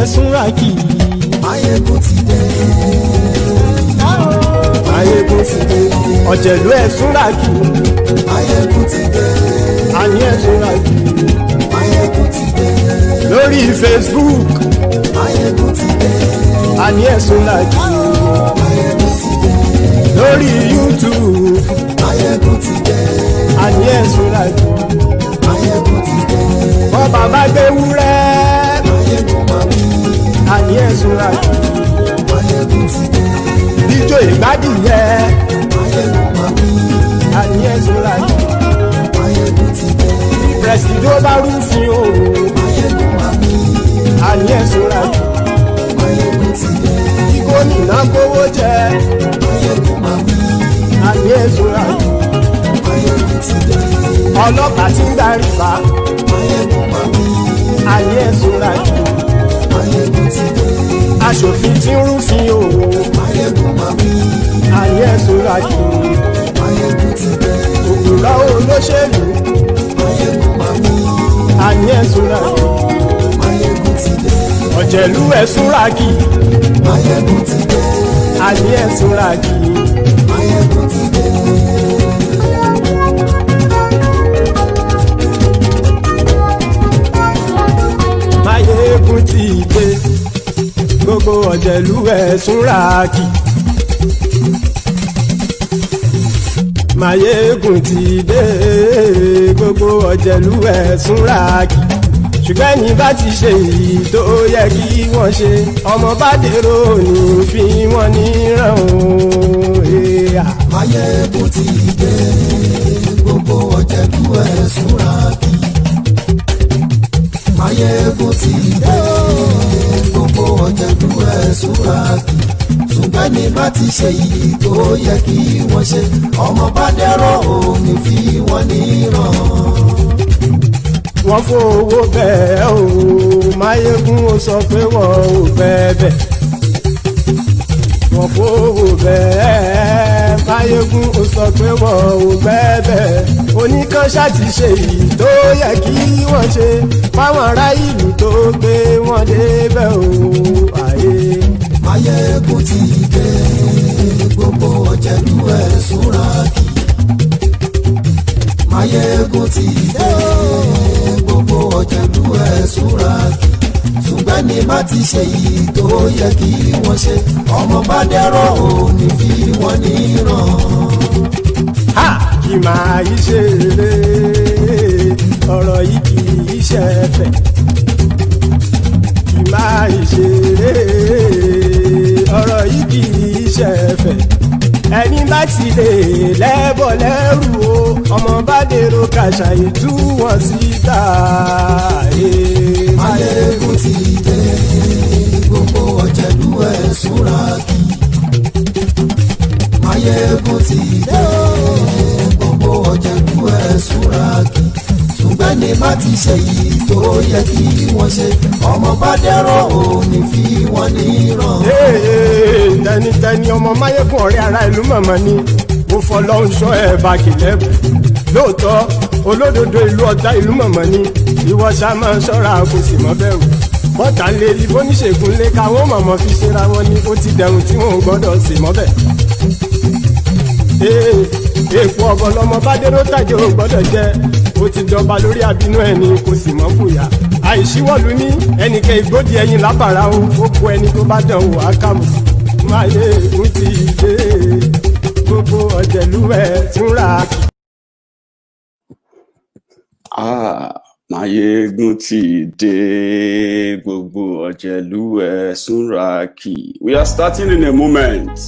súnra kì í. Maiyegun ti dé. Maiyegun ti dé. Ọ̀jẹ̀lú ẹ̀ súnra kì í. Maiyegun ti dé. Àní ẹ̀ súnra kì í. Maiyegun ti dé. Lórí Facebook. Maiyegun ti dé. Àní ẹ̀ súnra kì í. Maiyegun ti dé. Lórí YouTube. Maiyegun ti dé. Àní ẹ̀ súnra kì í. Maiyegun ti dé. Wọ́n bàbá gbé wúrẹ́. Maiyegun máa bí. Àní ẹ̀ súnra kì í. Maiyegun ti dé. Ijó ìgbádìyẹ. Maiyegun máa bí. Àní ẹ̀ súnra kì í. Maiyegun ti dé. Prẹ̀sìdó bá rúfin o. Maiyegun máa bí. Àní ẹ̀ súnra kì í. Maiyegun ti dé. Kí gómìnà kówó jẹ. Maiyegun máa bí. Àní ẹ̀ súnra kì í. Maiyegun ti dé. Ọlọ́pàá tí ń darí bá. Maiyegun máa bí. Àní ẹ̀ súnra kì í. Maiyegun ti dé. Aṣòfin tí ń rúfin o. Maiyegun máa bí. Àní ẹ̀ súnra kì í. Maiyegun ti dé. Òkúra olóṣèlú. Maiyegun máa bí. Àní ẹ̀ súnra kì í. Maiyegun ti dé. Ọ̀jẹ̀lú ẹ̀ súnra kì í. Maiyegun ti dé. Àní ẹ̀ súnra kì í. Maiyegun ti dé. Maiyegun ti dé. Gbogbo ọ̀jẹ̀lú ẹ̀ súnra kì í. Maiyegun ti dé. Gbogbo ọ̀jẹ̀lú ẹ̀ súnra kì í. Ṣùgbọ́n ní bá ti ṣe èyí tó yẹ kí wọ́n ṣe, ọmọ bá dèrò ní fi wọ́n níran o. Maiyegun ti dé. Gbogbo ọ̀jẹ̀lú ẹ̀ súnra kì í. Maiyegun ti dé. Gbogbo ọ̀jẹ̀lú ẹ̀ súnra kì í. Ṣùgbọ́n ní bá ti ṣe èyí tó yẹ kí wọ́n ṣe, ọmọ bá dẹ̀rọ̀ ò ní fi wọ́n níran. Wọ́n fowó bẹ́ẹ̀ o, Maiyegun ó sọ pé wọ́n ò fẹ́ bẹ́ẹ̀. Wọ́n fowó bẹ́ẹ̀, Maiyegun ó sọ pé wọ́n ò fẹ́ bẹ́ẹ̀. Oníkan ṣáàtì ṣe èyí tó yẹ kí wọ́n ṣe fáwọn ará ìlú tó gbé wọn débẹ̀ o. Maiyegun ti dé. Gbogbo ọ̀jẹ̀lú ẹ̀ súnra kì í. Maiyegun ti dé. Gbogbo ọ̀jẹ̀lú ẹ̀ súnra kì í. Ṣùgbọ́n ní bá ti ṣe yìí tó yẹ kí wọ́n ṣe, ọmọ bá dẹ̀rọ̀ ò ní fi wọ́n níran. Ha! Kì máa yí ṣe eré, ọ̀rọ̀ yìí kì í ṣe ẹ̀fẹ̀. Kì máa yí ṣe eré, ọ̀rọ̀ yìí kì í ṣe ẹ̀fẹ̀. Ẹni bá ti lè lẹ́bọ̀ lẹ́rù o, ọmọ bá dèrò Kàṣàyè tú wọn síta. Maiyegun ti dé. Gbogbo ọ̀jẹ̀lú ẹ̀ súnra kì í. Maiyegun ti dé. Gbogbo ọ̀jẹ̀lú ẹ̀ súnra kì í. Ṣùgbọ́n ní bá ti ṣe yìí tó yẹ kí wọ́n ṣe, ọmọ bá dẹ̀rọ̀ ò ní fi wọ́n níran. Tẹnitẹni ọmọ Maiyegun ọ̀rẹ́ ara ìlú mọ̀mọ́ ni mo fọlọ́run ṣọ́ ẹ̀ bá kìlẹ́bù. Lóòótọ́ olódodo ìlú ọ̀tá ìlú mọ̀mọ́ ni ìwọ ṣá máa ń ṣọ́ra kò sì mọ́ bẹ̀rù. Bọ́tà ń lé ní bóníṣègùn lé káwọn mọ̀mọ́ fi ṣera wọn ni ó ti dẹrùn tí wọn ò gbọ́dọ̀ sì mọ́ bẹ̀. Èèpo ọ̀bọ lọmọ bá dérò tàjẹ́ ò gbọ́dọ̀ jẹ́, ó ti jọba lórí àbínú ẹni kò sì mọ́ fòyà. Àìsíwọ́lu ní ẹnìkẹ́ ìgbódì ẹyin lábàrá o, ó kó ẹni tó bá dán wò á kàmù. Maiyegun ti dé. Gbogbo ọ̀jẹ̀lú ẹ̀ túnra kì í. Maiyegun ti dé. Gbogbo ọ̀jẹ̀lú ẹ̀ súnra kì í. We are starting in a moment.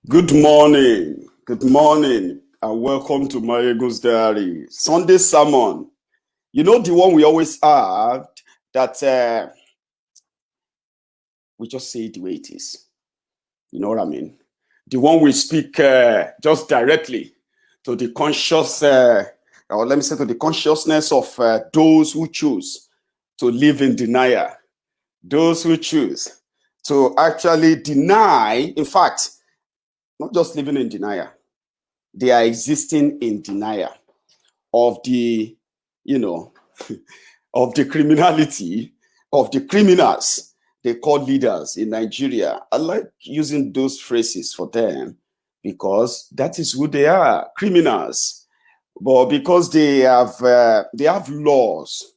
Good morning, and welcome to Maiyegun's Diary, Sunday sermon. You know the one we always have that we just say it the way it is. You know what I mean? The one we speak just directly to the conscious, or let me say to the consciousness of those who choose to live in denial, those who choose to actually deny, in fact, not just living in denial, they are existing in denial of the, you know, of the criminality, of the criminals they call leaders in Nigeria. I like using those phrases for them because that is who they are, criminals. But because they have laws,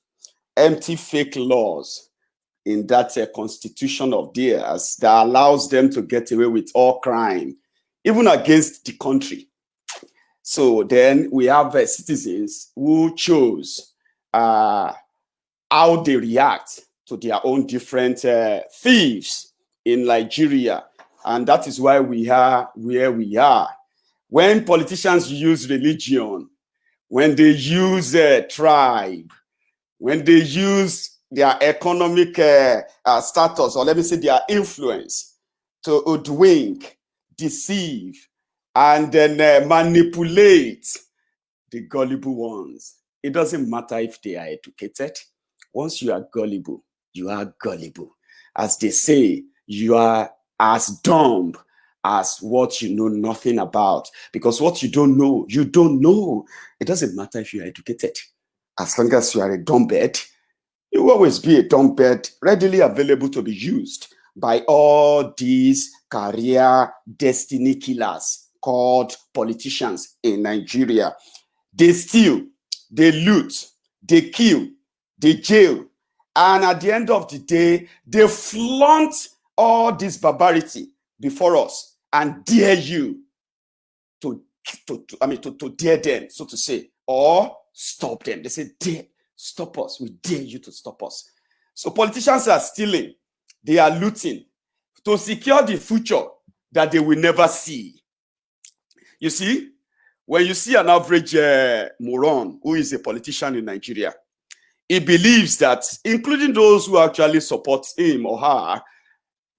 empty fake laws in that constitution of theirs that allows them to get away with all crime, even against the country. So then we have citizens who chose how they react to their own different thieves in Nigeria. And that is why we are where we are. When politicians use religion, when they use tribe, when they use their economic status, or let me say their influence to hoodwink, deceive, and then manipulate the gullible ones. It doesn't matter if they are educated. Once you are gullible, you are gullible. As they say, you are as dumb as what you know nothing about. Because what you don't know, you don't know. It doesn't matter if you are educated. As long as you are a dumb bird, you will always be a dumb bird, readily available to be used by all these career destiny killers called politicians in Nigeria. They steal, they loot, they kill, they jail, and at the end of the day, they flaunt all this barbarity before us and dare you to dare them, so to say, or stop them. They say, dare, stop us. We dare you to stop us. So politicians are stealing, they are looting to secure the future that they will never see. You see, when you see an average moron who is a politician in Nigeria, he believes that, including those who actually support him or her,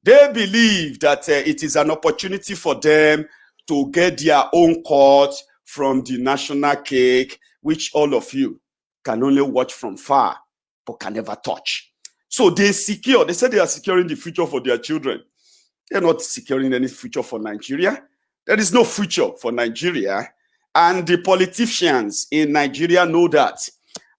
they believe that it is an opportunity for them to get their own cut from the national cake, which all of you can only watch from far, but can never touch. So they say they are securing the future for their children. They're not securing any future for Nigeria. There is no future for Nigeria. And the politicians in Nigeria know that.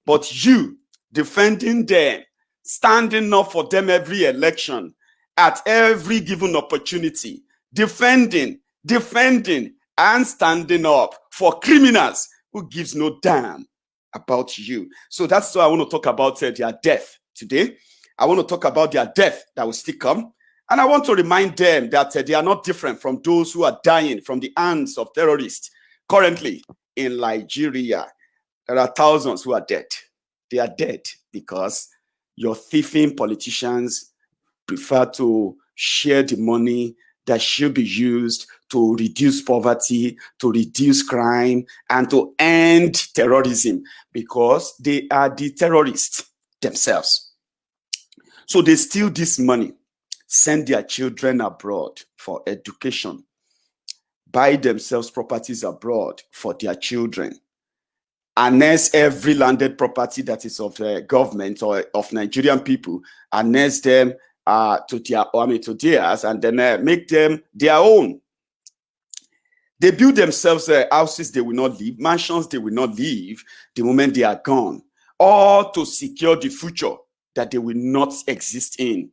But you, defending them, standing up for them every election, at every given opportunity, defending, and standing up for criminals who gives no damn about you. So that's why I want to talk about their death today. I want to talk about their death that will still come. And I want to remind them that they are not different from those who are dying from the hands of terrorists currently in Nigeria. There are thousands who are dead. They are dead because your thieving politicians prefer to share the money that should be used to reduce poverty, to reduce crime, and to end terrorism, because they are the terrorists themselves. So they steal this money, send their children abroad for education, buy themselves properties abroad for their children, annex every landed property that is of the government or of Nigerian people, annex them to theirs, and then make them their own. They build themselves houses they will not live, mansions they will not live the moment they are gone, or to secure the future that they will not exist in.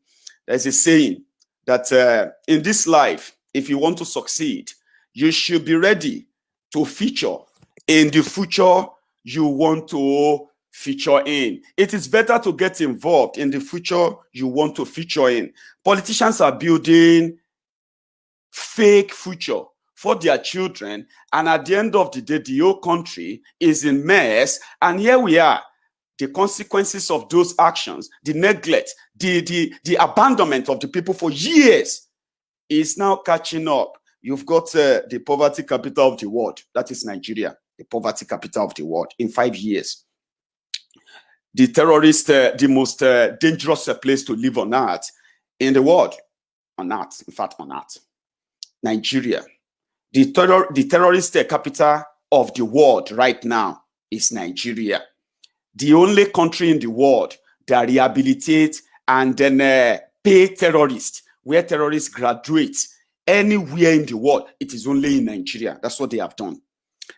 There's a saying that in this life, if you want to succeed, you should be ready to feature in the future you want to feature in. It is better to get involved in the future you want to feature in. Politicians are building fake future for their children, and at the end of the day, the whole country is in mess. And here we are. The consequences of those actions, the neglect, the abandonment of the people for years is now catching up. You've got the poverty capital of the world. That is Nigeria, the poverty capital of the world in 5 years. The terrorist, the most dangerous place to live on earth in the world. On earth, in fact, on earth. Nigeria. The terrorist capital of the world right now is Nigeria. The only country in the world that rehabilitates and then pay terrorists, where terrorists graduate anywhere in the world, it is only in Nigeria. That's what they have done.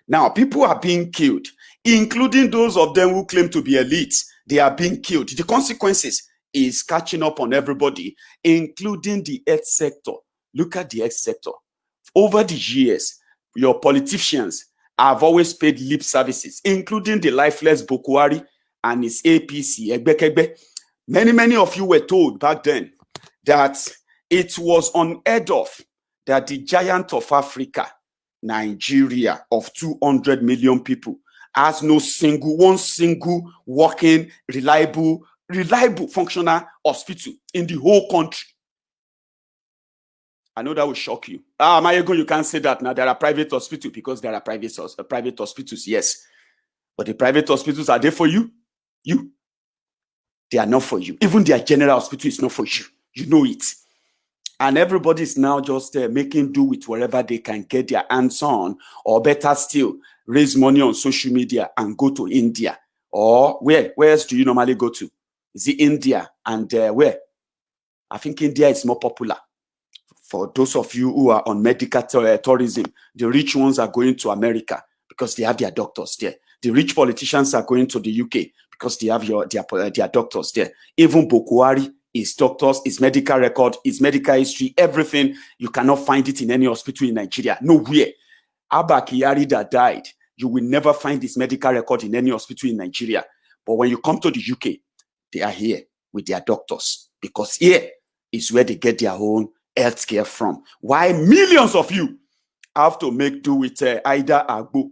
Now, people are being killed, including those of them who claim to be elites. They are being killed. The consequences is catching up on everybody, including the health sector. Look at the health sector. Over the years, your politicians have always paid lip services, including the lifeless Bokwari and his APC, Egbekegbe. Many of you were told back then that it was unheard of that the giant of Africa, Nigeria, of 200 million people, has no one single working, reliable, functional hospital in the whole country. I know that will shock you. Maiyegun, you can't say that now. There are private hospitals because there are private hospitals, yes. But the private hospitals, are they for you? They are not for you. Even their general hospital is not for you. You know it. And everybody is now just making do with wherever they can get their hands on, or better still, raise money on social media and go to India. Or where else do you normally go to? Is it India? And where? I think India is more popular. For those of you who are on medical tourism, the rich ones are going to America because they have their doctors there. The rich politicians are going to the UK because they have their doctors there. Even Bokwari, his doctors, his medical record, his medical history, everything, you cannot find it in any hospital in Nigeria. Nowhere. Abba Kyari that died, you will never find his medical record in any hospital in Nigeria. But when you come to the UK, they are here with their doctors because here is where they get their own healthcare from. Why millions of you have to make do with either Agbo,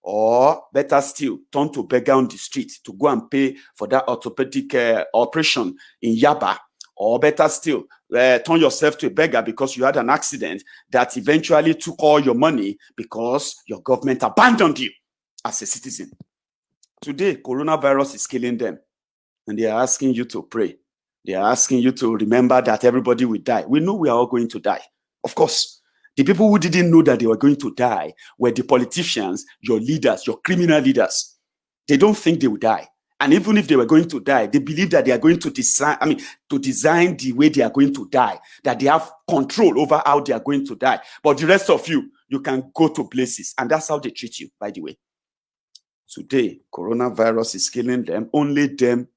or better still, turn to beggar on the street to go and pay for that orthopedic operation in Yaba, or better still, turn yourself to a beggar because you had an accident that eventually took all your money because your government abandoned you as a citizen. Today, coronavirus is killing them, and they are asking you to pray. They are asking you to remember that everybody will die. We know we are all going to die. Of course, the people who didn't know that they were going to die were the politicians, your leaders, your criminal leaders. They don't think they will die. And even if they were going to die, they believe that they are going to design the way they are going to die, that they have control over how they are going to die. But the rest of you can go to places. And that's how they treat you, by the way. Today, coronavirus is killing them. Only them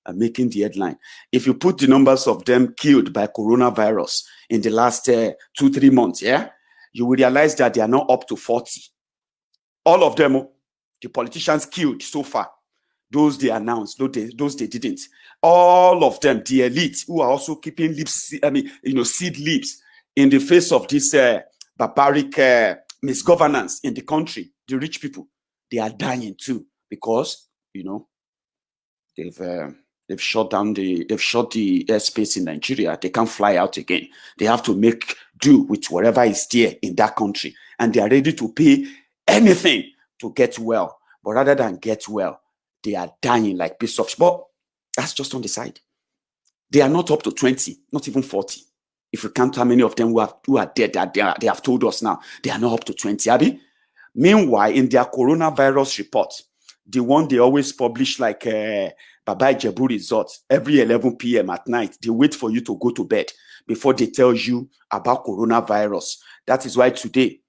are making the headline. If you put the numbers of them killed by coronavirus in the last 2-3 months, you will realize that they are not up to 40. All of them, the politicians killed so far, those they announced, those they didn't. All of them, the elite, who are also keeping seed lips in the face of this barbaric misgovernance in the country. The rich people, they are dying too because they've shut the airspace in Nigeria. They can't fly out again. They have to make do with whatever is there in that country, and they are ready to pay anything to get well. But rather than get well, they are dying like piece of. But that's just on the side. They are not up to 20, not even 40. If you count how many of them who are dead, they have told us now they are not up to 20. Abi? Meanwhile, in their coronavirus report, the one they always publish like Baba Ijebu results every 11 p.m. at night, they wait for you to go to bed before they tell you about coronavirus. That is why today,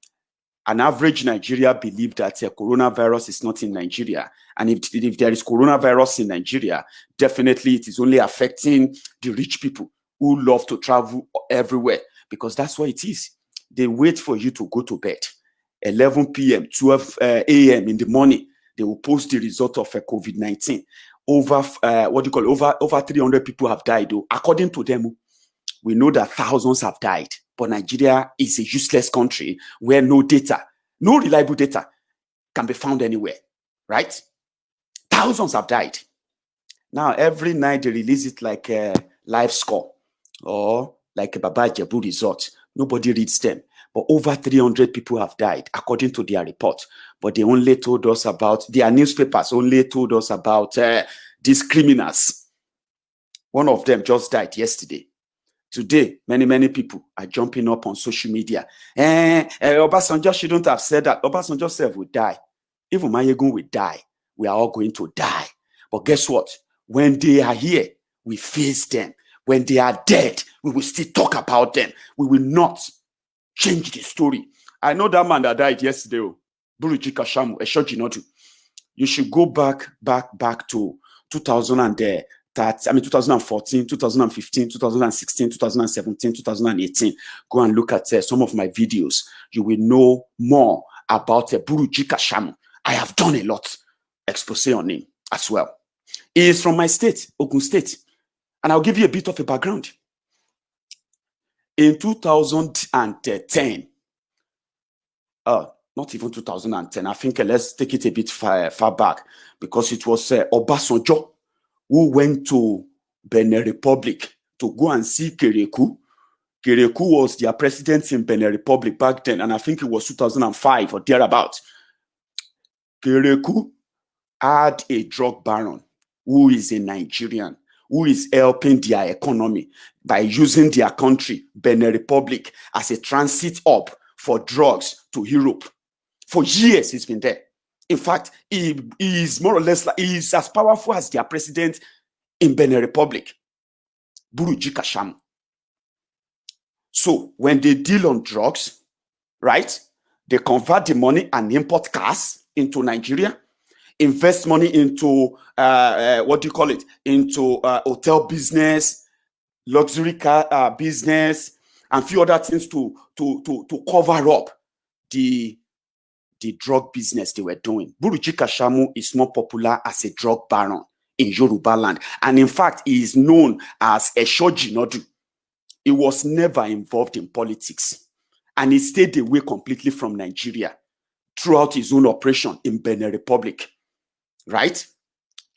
an average Nigeria believes that coronavirus is not in Nigeria. And if there is coronavirus in Nigeria, definitely it is only affecting the rich people who love to travel everywhere, because that's what it is. They wait for you to go to bed. 11 p.m., 12 a.m. in the morning, they will post the result of COVID-19. Over 300 people have died. Though. According to them, we know that thousands have died. But Nigeria is a useless country where no reliable data can be found anywhere, right? Thousands have died. Now, every night they release it like a live score or like a Baba Ijebu result. Nobody reads them. But over 300 people have died, according to their report. But they only told us about, their newspapers only told us about these criminals. One of them just died yesterday. Today, many people are jumping up on social media. Obasanjo shouldn't have said that. Obasanjo said will die. Even Maiyegun will die. We are all going to die. But guess what? When they are here, we face them. When they are dead, we will still talk about them. We will not change the story. I know that man that died yesterday, Buruji Kashamu, Eshojinodu. You should go back to 2014, 2015, 2016, 2017, 2018. Go and look at some of my videos. You will know more about Buruji Kashamu. I have done a lot expose on him as well. He is from my state, Ogun State. And I'll give you a bit of a background. In 2010, not even 2010, I think let's take it a bit far back, because it was Obasanjo who went to Benin Republic to go and see Kereku. Kereku was their president in Benin Republic back then, and I think it was 2005 or thereabout. Kereku had a drug baron who is a Nigerian, who is helping their economy by using their country, Benin Republic, as a transit hub for drugs to Europe. For years, he's been there. In fact, he is more or less like, he is as powerful as their president in Benin Republic, Buruji Kashamu. So when they deal on drugs, right, they convert the money and import cars into Nigeria, invest money into into hotel business, luxury car business, and few other things to cover up the drug business they were doing. Buruji Kashamu is more popular as a drug baron in Yoruba land, and in fact, he is known as Eshojinodu. He was never involved in politics, and he stayed away completely from Nigeria throughout his own operation in Benin Republic. Right?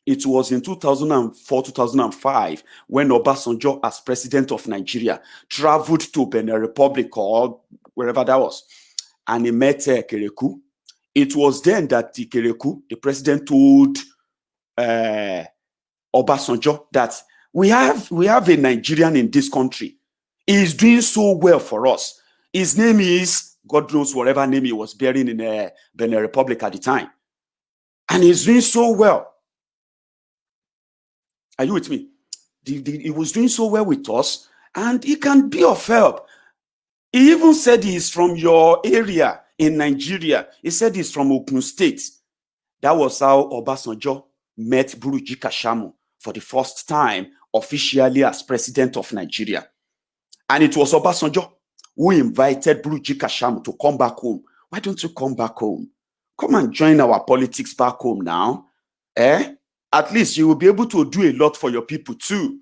It was in 2004, 2005 when Obasanjo, as president of Nigeria, traveled to Benin Republic or wherever that was, and he met Kereku. It was then that the Kereku, the president, told Obasanjo that we have a Nigerian in this country. He is doing so well for us. His name is, God knows whatever name he was bearing in Benin Republic at the time. And he's doing so well. Are you with me? He was doing so well with us, and he can be of help. He even said he's from your area in Nigeria. He said he's from Ogun State. That was how Obasanjo met Buruji Kashamu for the first time officially as president of Nigeria. And it was Obasanjo who invited Buruji Kashamu to come back home. Why don't you come back home? Come and join our politics back home now. At least you will be able to do a lot for your people too.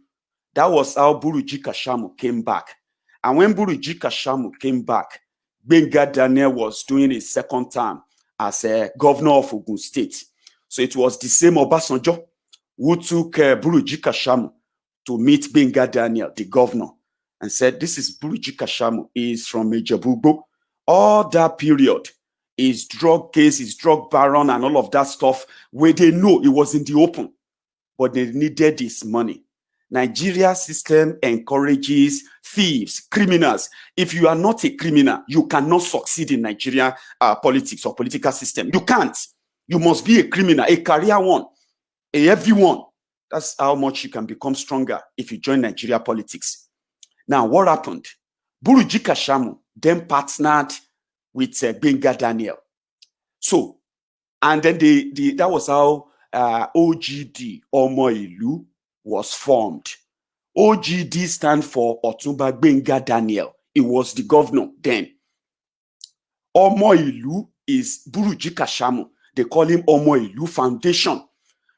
That was how Buruji Kashamu came back. And when Buruji Kashamu came back, Gbenga Daniel was doing his second term as a governor of Ogun State. So it was the same Obasanjo who took Buruji Kashamu to meet Gbenga Daniel, the governor, and said, this is Buruji Kashamu. He is from Ijebu-Igbo. All that period, his drug case, his drug baron, and all of that stuff, where they know it was in the open, but they needed this money. Nigeria system encourages thieves, criminals. If you are not a criminal, you cannot succeed in Nigeria politics or political system. You can't. You must be a criminal, a career one, a heavy one. That's how much you can become stronger if you join Nigeria politics. Now, what happened? Buruji Kashamu then partnered with Gbenga Daniel. So, and then that was how OGD, Omo Ilu, was formed. OGD stands for Otumba Gbenga Daniel. He was the governor then. Omo Ilu is Buruji Kashamu. They call him Omo Ilu Foundation.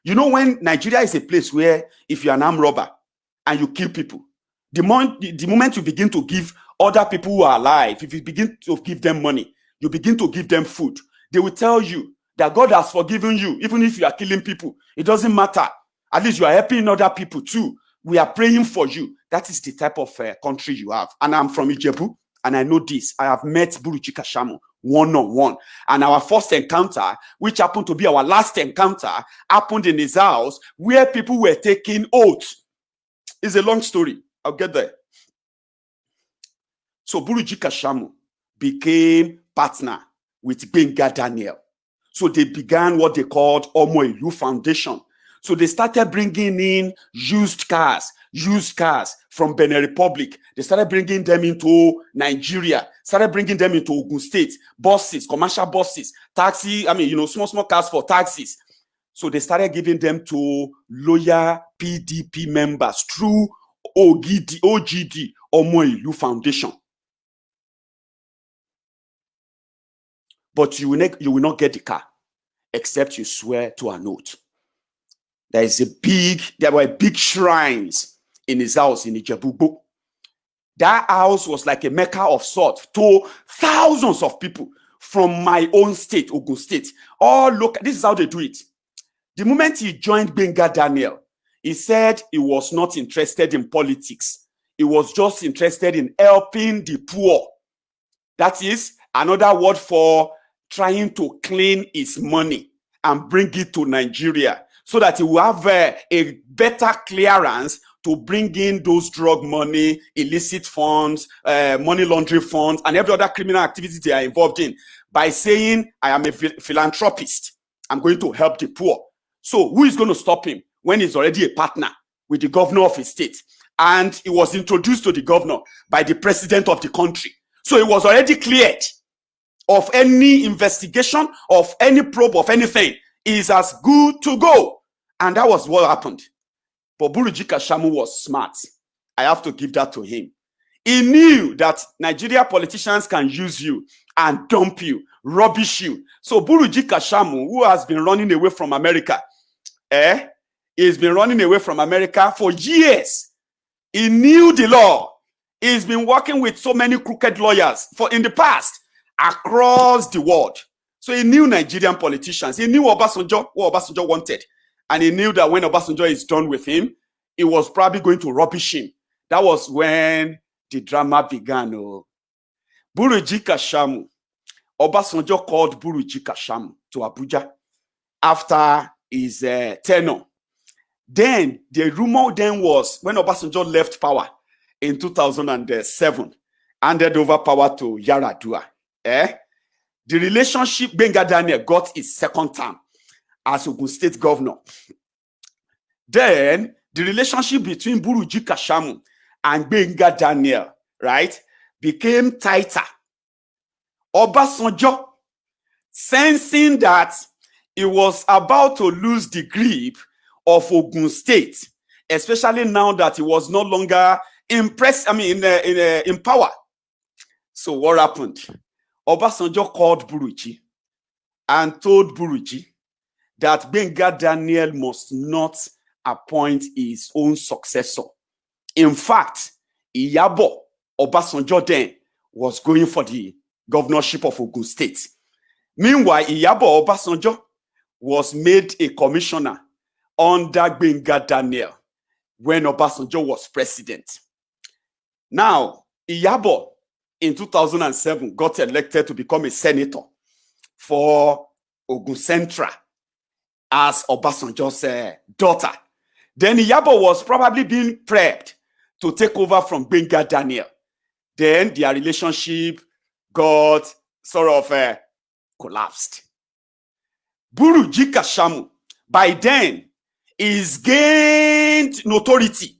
You know, when Nigeria is a place where if you're an armed robber and you kill people, the moment you begin to give other people who are alive, if you begin to give them money, you begin to give them food, they will tell you that God has forgiven you, even if you are killing people. It doesn't matter. At least you are helping other people too. We are praying for you. That is the type of country you have. And I'm from Ijebu, and I know this. I have met Buruji Kashamu one-on-one. And our first encounter, which happened to be our last encounter, happened in his house where people were taking oaths. It's a long story. I'll get there. So Buruji Kashamu became partner with Benga Daniel. So they began what they called Omo Ilu Foundation. So they started bringing in used cars from Benin Republic. They started bringing them into Nigeria, started bringing them into Ogun State, buses, commercial buses, taxi, small cars for taxis. So they started giving them to loyal PDP members through OGD, Omo Ilu Foundation. But you will not get the car except you swear to an oath. There were big shrines in his house in Ijebu. That house was like a mecca of sorts to thousands of people from my own state, Ogun State. All look, this is how they do it. The moment he joined Benga Daniel, he said he was not interested in politics. He was just interested in helping the poor. That is another word for trying to clean his money and bring it to Nigeria so that he will have a better clearance to bring in those drug money, illicit funds, money laundering funds, and every other criminal activity they are involved in by saying, I am a philanthropist. I'm going to help the poor. So who is going to stop him when he's already a partner with the governor of his state? And he was introduced to the governor by the president of the country. So he was already cleared of any investigation, of any probe, of anything. He is as good to go. And that was what happened. But Buruji Kashamu was smart. I have to give that to him. He knew that Nigeria politicians can use you and dump you, rubbish you. So Buruji Kashamu, who has been running away from America, he's been running away from America for years. He knew the law. He's been working with so many crooked lawyers in the past across the world. So he knew Nigerian politicians. He knew what Obasanjo wanted. And he knew that when Obasanjo is done with him, he was probably going to rubbish him. That was when the drama began. Buruji Kashamu. Obasanjo called Buruji Kashamu to Abuja after his tenure. Then the rumor then was when Obasanjo left power in 2007, handed over power to Yaradua. The relationship, Benga Daniel got his second term as Ogun State governor. Then the relationship between Buruji Kashamu and Benga Daniel, right, became tighter. Obasanjo, sensing that he was about to lose the grip of Ogun State, especially now that he was no longer in power. So what happened? Obasanjo called Buruji and told Buruji that Benga Daniel must not appoint his own successor. In fact, Iyabo Obasanjo then was going for the governorship of Ogun State. Meanwhile, Iyabo Obasanjo was made a commissioner under Benga Daniel when Obasanjo was president. Now, Iyabo in 2007 got elected to become a senator for Ogun Central as Obasanjo's daughter. Then Iyabo was probably being prepped to take over from Benga Daniel. Then their relationship got sort of collapsed. Buruji Kashamu, by then, is gained notoriety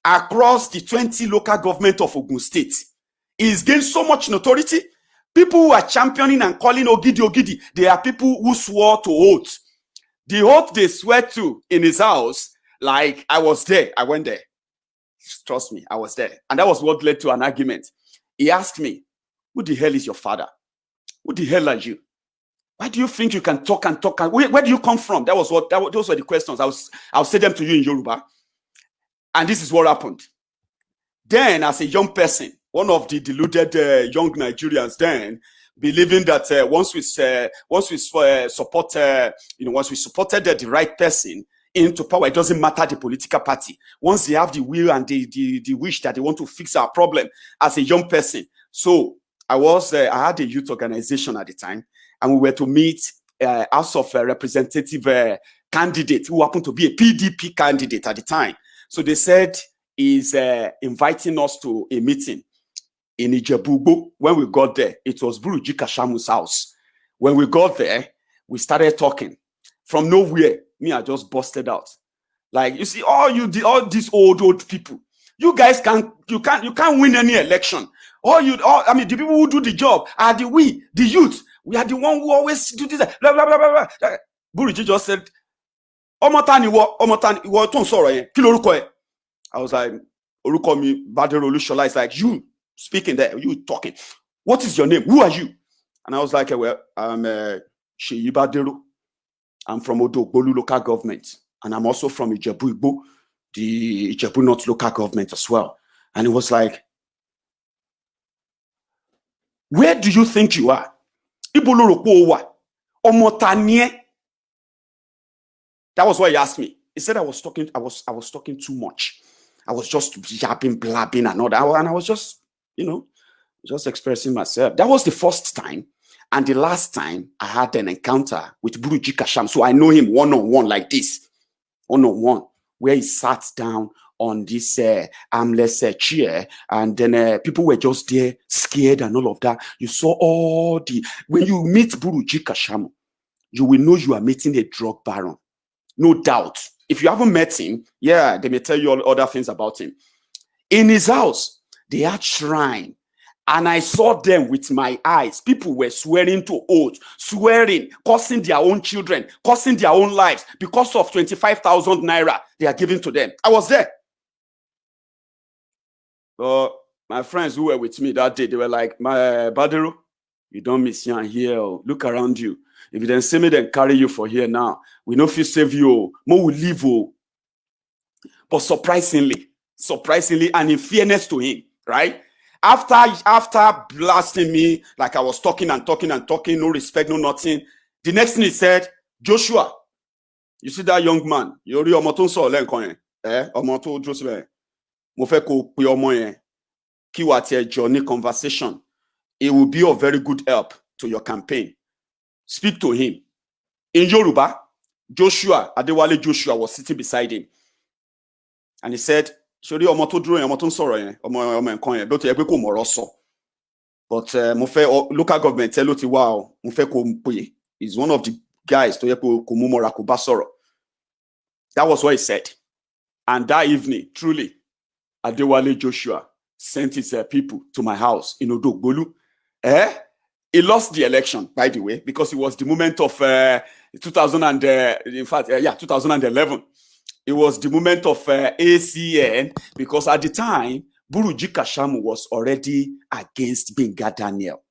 across the 20 local government of Ogun State. He's gained so much notoriety. People who are championing and calling Ogidi, they are people who swore to oath. The oath they swear to in his house, like I was there, I went there. Trust me, I was there. And that was what led to an argument. He asked me, who the hell is your father? Who the hell are you? Why do you think you can talk and talk? Where do you come from? Those were the questions. I'll say them to you in Yoruba. And this is what happened. Then, as a young person, one of the deluded young Nigerians then, believing that once we supported the right person into power, it doesn't matter the political party. Once they have the will and the wish that they want to fix our problem as a young person. So I had a youth organization at the time, and we were to meet House of Representative candidate who happened to be a PDP candidate at the time. So they said he's inviting us to a meeting. in Ijebu. When we got there, it was Buruji Kashamu's house. When we got there, we started talking. From nowhere, I just busted out. Like, you see, all these old people, you guys can't win any election. The people who do the job are the youth. We are the one who always do this. Blah, blah, blah, blah, blah. Buruji just said, Omotani wo ton sọ̀rọ̀ yẹn. Kí lorúkọ ẹ? I was like, orúkọ mi Badero Olushola. It's like, you speaking there, you talking. What is your name? Who are you? And I was like, well, I'm Sheyi Badero. I'm from Odogbolu local government. And I'm also from Ijebu Igbo, the Ijebu North local government as well. And it was like, where do you think you are? That was what he asked me. He said I was talking too much. I was just yapping, blabbing, and all that. And I was just, just expressing myself. That was the first time. And the last time I had an encounter with Buruji Kashamu. So I know him one-on-one like this. One-on-one. Where he sat down on this armless chair. And then people were just there, scared and all of that. You saw when you meet Buruji Kashamu, you will know you are meeting a drug baron. No doubt. If you haven't met him, they may tell you all other things about him. In his house, they had shrine. And I saw them with my eyes. People were swearing to oath, swearing, cursing their own children, cursing their own lives because of 25,000 naira they are giving to them. I was there. But my friends who were with me that day, they were like, my Badero, you don't miss you here. Look around you. If you then see me, then carry you for here now. We know if you save you, more will leave. But surprisingly, and in fairness to him, right? After blasting me, like I was talking, no respect, no nothing. The next thing he said, Joshua, you see that young man, you're Joseph, mo fẹ́ kó pe ọmọ yẹn kí wá tiẹ̀ jọ ní conversation. It will be of very good help to your campaign. Speak to him. In Yoruba, Adewale Joshua was sitting beside him. And he said, Shori ọmọ tó dúró yẹn, ọmọ tó ń sọ̀rọ̀ yẹn, ọmọ nǹkan yẹn, ló ti yẹ pé kò mọ̀rọ̀ sọ. But mo fẹ́ local government tell ló ti wá o, mo fẹ́ kó pè. He's one of the guys tó yẹ pé kò mú mọ́ra kò bá sọ̀rọ̀. That was what he said. And that evening, truly, Adewale Joshua sent his people to my house in Odogbolu. He lost the election, by the way, because it was the moment of 2011. It was the moment of ACN, because at the time, Buruji Kashamu was already against Benga Daniel.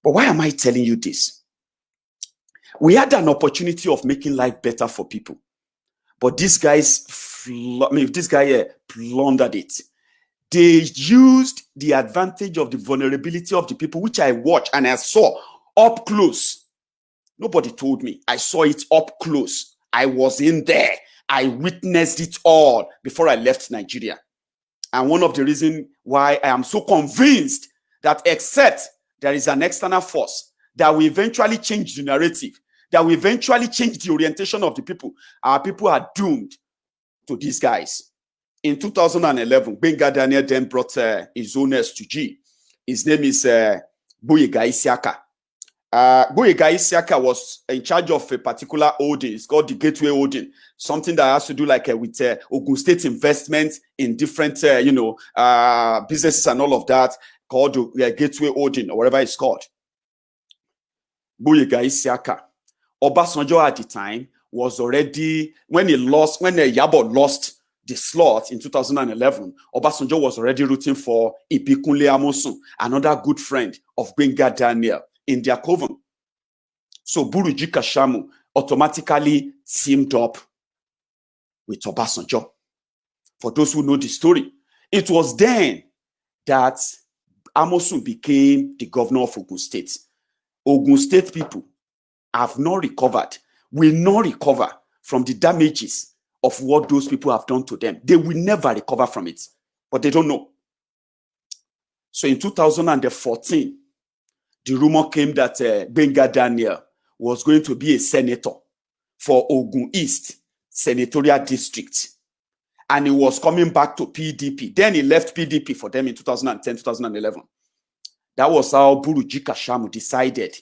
But why am I telling you this? We had an opportunity of making life better for people. But these guys, plundered it. They used the advantage of the vulnerability of the people, which I watched and I saw up close. Nobody told me. I saw it up close. I was in there. I witnessed it all before I left Nigeria. And one of the reasons why I am so convinced that except there is an external force that will eventually change the narrative, that will eventually change the orientation of the people, our people are doomed to these guys. In 2011, Benga Daniel then brought his own SG. His name is Maiyegun Isiaka. Maiyegun Isiaka was in charge of a particular holding. It's called the Gateway Holding. Something that has to do like with Ogun State investment in different, businesses and all of that, called the Gateway Holding or whatever it's called. Maiyegun Isiaka. Obasanjo at the time was already, when Yabo lost the slot in 2011, Obasanjo was already rooting for Ibikunle Amosun, another good friend of Benga Daniel, in their coven. So Buruji Kashamu automatically teamed up with Obasanjo. For those who know the story, it was then that Amosun became the governor of Ogun State. Ogun State people have not recovered, will not recover from the damages of what those people have done to them. They will never recover from it, but they don't know. So in 2014, the rumor came that Benga Daniel was going to be a senator for Ogun East Senatorial District. and he was coming back to PDP. Then he left PDP for them in 2010, 2011. That was how Buruji Kashamu decided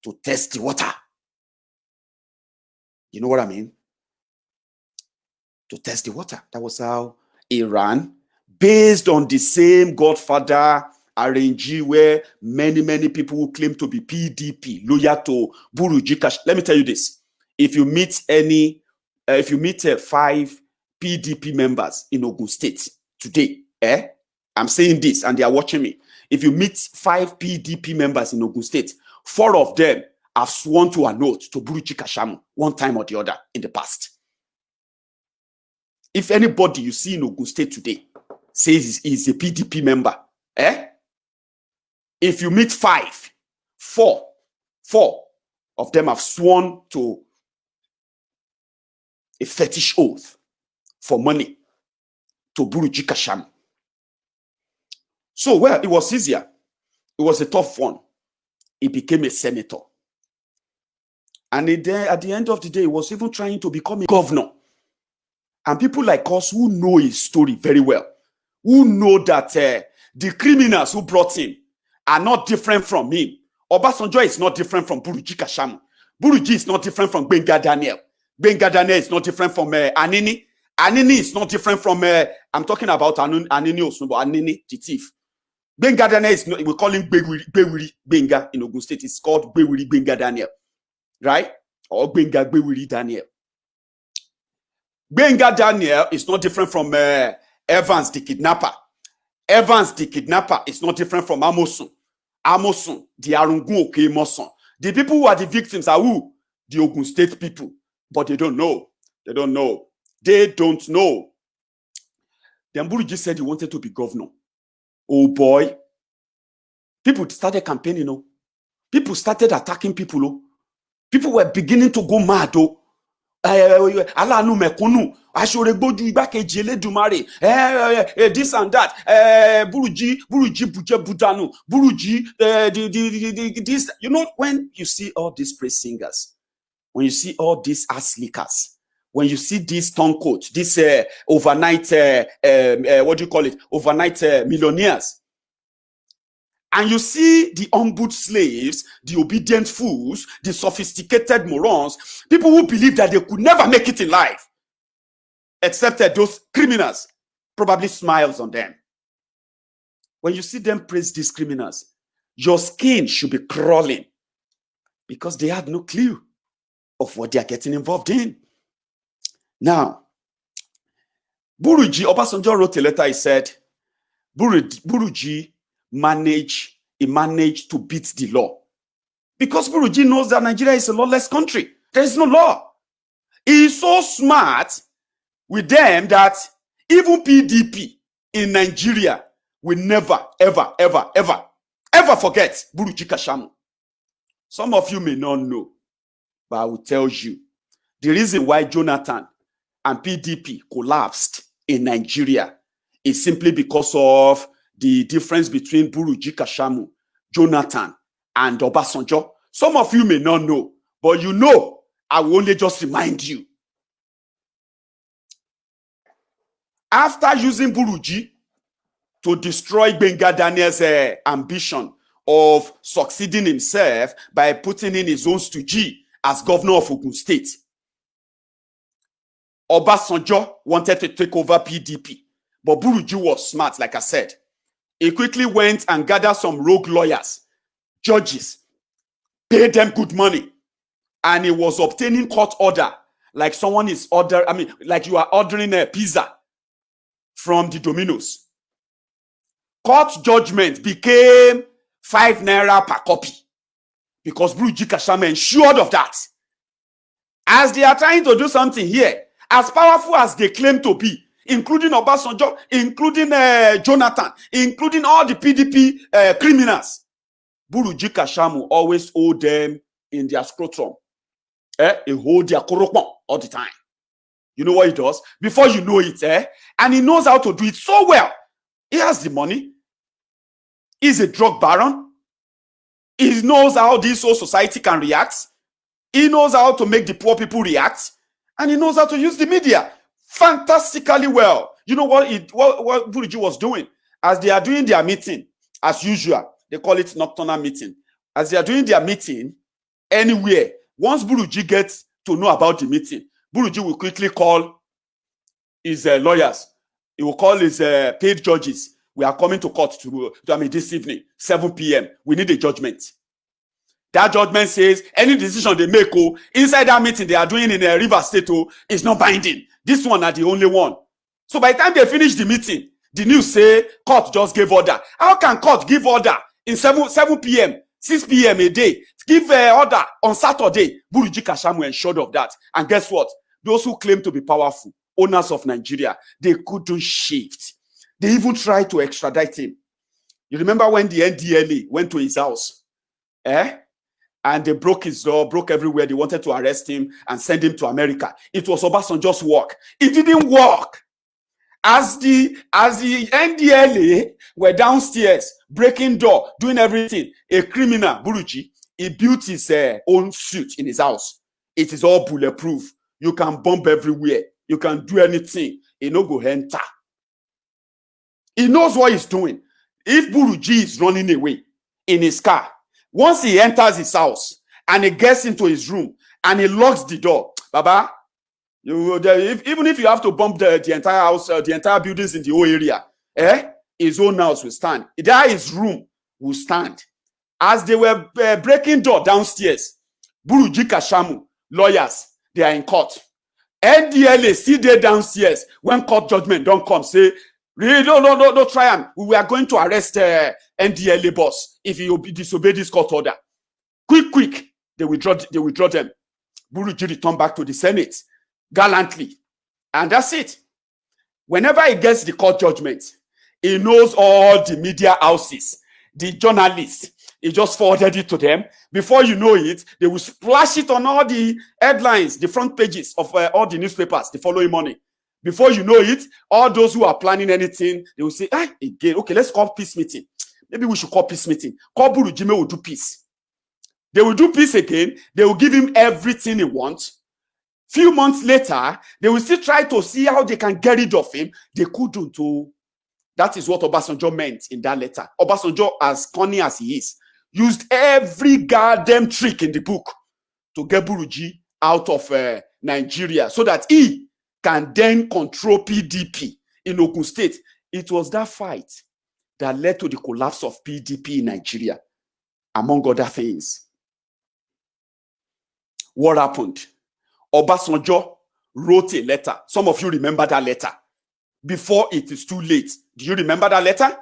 to test the water. You know what I mean? To test the water. That was how he ran, based on the same Godfather arrangee where many people who claim to be PDP, loyal to Buruji Kashamu. Let me tell you this. If you meet 5 PDP members in Ogun State today, I'm saying this and they are watching me. If you meet 5 PDP members in Ogun State, 4 of them have sworn to an oath to Buruji Kashamu one time or the other in the past. If anybody you see in Ogun State today says he's a PDP member, if you meet 5, 4 of them have sworn to a fetish oath for money to Buruji Kashamu. So, well, it was easier. It was a tough one. He became a senator. And at the end of the day, he was even trying to become a governor. And people like us who know his story very well, who know that the criminals who brought him are not different from him. Obasanjo is not different from Buruji Kashamu. Buruji is not different from Gbenga Daniel. Gbenga Daniel is not different from Anini. Anini is not different from, I'm talking about Anini Osunbo, Anini, the thief. Gbenga Daniel is not, we call him Bewiri Gbenga in Ogun State. It's called Bewiri Gbenga Daniel, right? Or Gbenga Bewiri Daniel. Gbenga Daniel is not different from Evans the kidnapper. Evans the kidnapper is not different from Amosun. Amosun, the Arungun Okemosun. The people who are the victims are who? The Ogun State people. But they don't know. They don't know. They don't know. Then Buruji said he wanted to be governor. Oh boy. People started campaigning. Oh. People started attacking people. Oh. People were beginning to go mad. Oh. Alanu mekunu, ashoregboju igbakeji Eledumare, this and that, Buruji buje budanu, Buruji, this. You know, when you see all these praise singers, when you see all these ass lickers, when you see these turncoats, this overnight, what do you call it? Overnight millionaires. And you see the humbled slaves, the obedient fools, the sophisticated morons, people who believe that they could never make it in life, except that those criminals, probably smiles on them. When you see them praise these criminals, your skin should be crawling because they had no clue of what they are getting involved in. Now, Obasanjo wrote a letter. He said, Buruji managed to beat the law. Because Buruji knows that Nigeria is a lawless country. There is no law. He is so smart with them that even PDP in Nigeria will never, ever forget Buruji Kashamu. Some of you may not know, but I will tell you. The reason why Jonathan and PDP collapsed in Nigeria is simply because of the difference between Buruji Kashamu, Jonathan, and Obasanjo. Some of you may not know, but you know, I will only just remind you. After using Buruji to destroy Gbenga Daniel's ambition of succeeding himself by putting in his own stooge as governor of Ogun State, Obasanjo wanted to take over PDP, but Buruji was smart, like I said. He quickly went and gathered some rogue lawyers, judges, paid them good money, and he was obtaining court order like someone is like you are ordering a pizza from the Domino's. Court judgment became 5 naira per copy because Buruji Kashamu ensured of that. As they are trying to do something here, as powerful as they claim to be, including Obasanjo, including Jonathan, including all the PDP criminals, Buruji Kashamu always hold them in their scrotum. He hold their korokpon all the time. You know what he does? Before you know it, and he knows how to do it so well. He has the money. He's a drug baron. He knows how this whole society can react. He knows how to make the poor people react. And he knows how to use the media fantastically well. You know what Buruji was doing? As they are doing their meeting, as usual, they call it nocturnal meeting. As they are doing their meeting, anywhere, once Buruji gets to know about the meeting, Buruji will quickly call his lawyers. He will call his paid judges. We are coming to court this evening, 7 p.m. We need a judgment. That judgment says any decision they make inside that meeting they are doing in Rivers State is not binding. This one are the only one. So by the time they finish the meeting, the news say court just gave order. How can court give order in 7 p.m., 6 p.m. a day? Give order on Saturday. Buruji Kashamu ensured of that. And guess what? Those who claim to be powerful, owners of Nigeria, they couldn't shift. They even tried to extradite him. You remember when the NDLA went to his house? And they broke his door, broke everywhere. They wanted to arrest him and send him to America. It was Obasanjo's work. It didn't work. As the NDLA were downstairs, breaking door, doing everything, a criminal, Buruji, he built his own suit in his house. It is all bulletproof. You can bomb everywhere. You can do anything. He no go enter. He knows what he's doing. If Buruji is running away in his car, once he enters his house and he gets into his room and he locks the door, Baba, even if you have to bomb the entire house, the entire buildings in the whole area, his own house will stand. There his room will stand. As they were breaking door downstairs, Buruji Kashamu, lawyers, they are in court. NDLA still there downstairs. When court judgment don't come, say, really, no, try him. We are going to arrest NDLA boss if he disobey this court order. Quick, they withdraw them. Buruji returned back to the Senate gallantly. And that's it. Whenever he gets the court judgment, he knows all the media houses, the journalists. He just forwarded it to them. Before you know it, they will splash it on all the headlines, the front pages of all the newspapers the following morning. Before you know it, all those who are planning anything, they will say, again, okay, let's call peace meeting. Maybe we should call peace meeting. Call Buruji will do peace. They will do peace again. They will give him everything he wants. Few months later, they will still try to see how they can get rid of him. They couldn't. That is what Obasanjo meant in that letter. Obasanjo, as cunning as he is, used every goddamn trick in the book to get Buruji out of Nigeria so that he can then control PDP in Ogun State. It was that fight that led to the collapse of PDP in Nigeria, among other things. What happened? Obasanjo wrote a letter. Some of you remember that letter. Before it is too late. Do you remember that letter?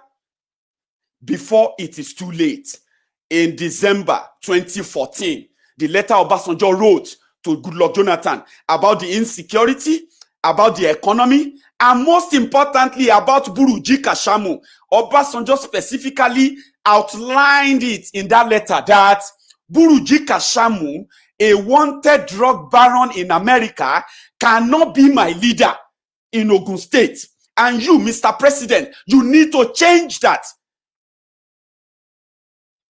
Before it is too late. In December 2014, the letter Obasanjo wrote to Goodluck Jonathan about the insecurity, about the economy, and most importantly, about Buruji Kashamu. Obasanjo specifically outlined it in that letter that Buruji Kashamu, a wanted drug baron in America, cannot be my leader in Ogun State. And you, Mr. President, you need to change that.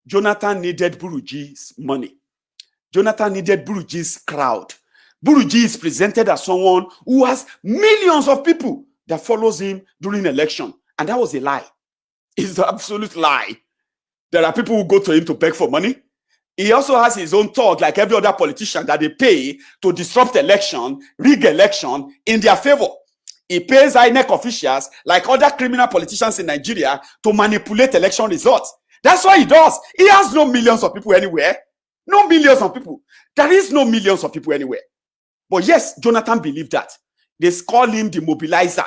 Jonathan needed Buruji's money. Jonathan needed Buruji's crowd. Buruji is presented as someone who has millions of people that follows him during election. And that was a lie. It's an absolute lie. There are people who go to him to beg for money. He also has his own talk, like every other politician, that they pay to disrupt election, rig election in their favor. He pays INEC officials, like other criminal politicians in Nigeria, to manipulate election results. That's what he does. He has no millions of people anywhere. No millions of people. There is no millions of people anywhere. But yes, Jonathan believed that. They call him the mobilizer.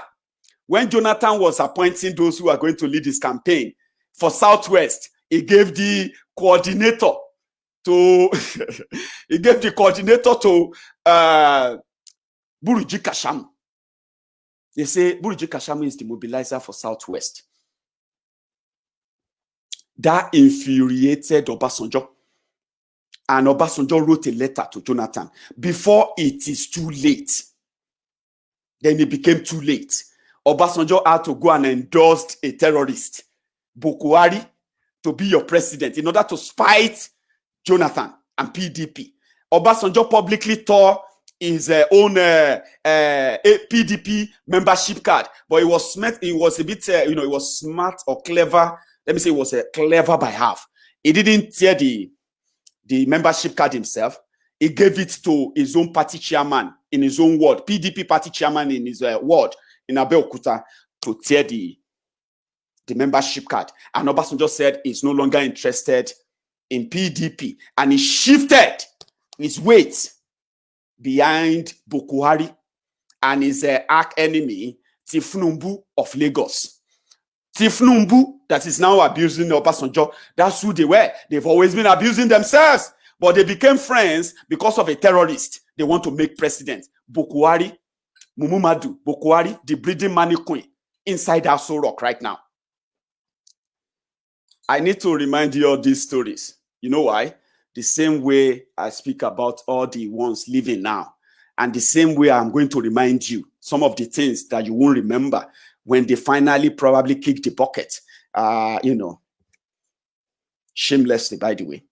When Jonathan was appointing those who are going to lead his campaign for Southwest, he gave the coordinator to Buruji Kashamu. They say Buruji Kashamu is the mobilizer for Southwest. That infuriated Obasanjo. And Obasanjo wrote a letter to Jonathan before it is too late. Then it became too late. Obasanjo had to go and endorse a terrorist, Buhari, to be your president in order to spite Jonathan and PDP. Obasanjo publicly tore his own PDP membership card, but it was smart. It was a bit, it was smart or clever. Let me say it was clever by half. He didn't tear the membership card himself. He gave it to his own party chairman in his own ward, PDP party chairman in his ward in Abeokuta, to tear the membership card. And Obasanjo said he's no longer interested in PDP, and he shifted his weight behind Buhari and his arch enemy, Tifnumbu of Lagos. Tifnumbu, that is now abusing Obasanjo, that's who they were. They've always been abusing themselves, but they became friends because of a terrorist they want to make president. Buhari, Mumumadu, Buhari, the breeding mannequin inside Aso Rock right now. I need to remind you of these stories. You know why? The same way I speak about all the ones living now, and the same way I'm going to remind you some of the things that you won't remember when they finally probably kick the bucket, shamelessly, by the way.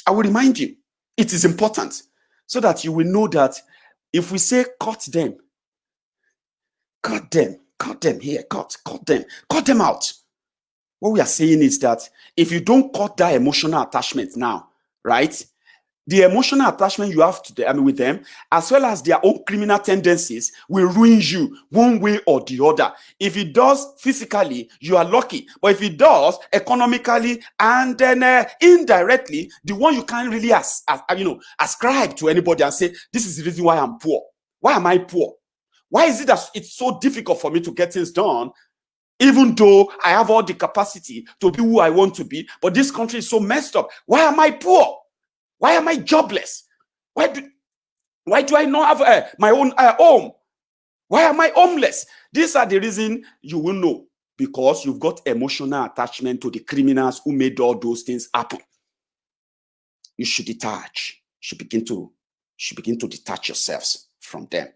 I will remind you, it is important so that you will know that if we say cut them here, cut them out. What we are saying is that if you don't cut that emotional attachment now, right? The emotional attachment you have with them, as well as their own criminal tendencies, will ruin you one way or the other. If it does physically, you are lucky. But if it does economically and then indirectly, the one you can't really ascribe to anybody and say, this is the reason why I'm poor. Why am I poor? Why is it that it's so difficult for me to get things done, even though I have all the capacity to be who I want to be? But this country is so messed up. Why am I poor? Why am I jobless? Why do I not have my own home? Why am I homeless? These are the reasons you will know, because you've got emotional attachment to the criminals who made all those things happen. You should detach. You should begin to detach yourselves from them.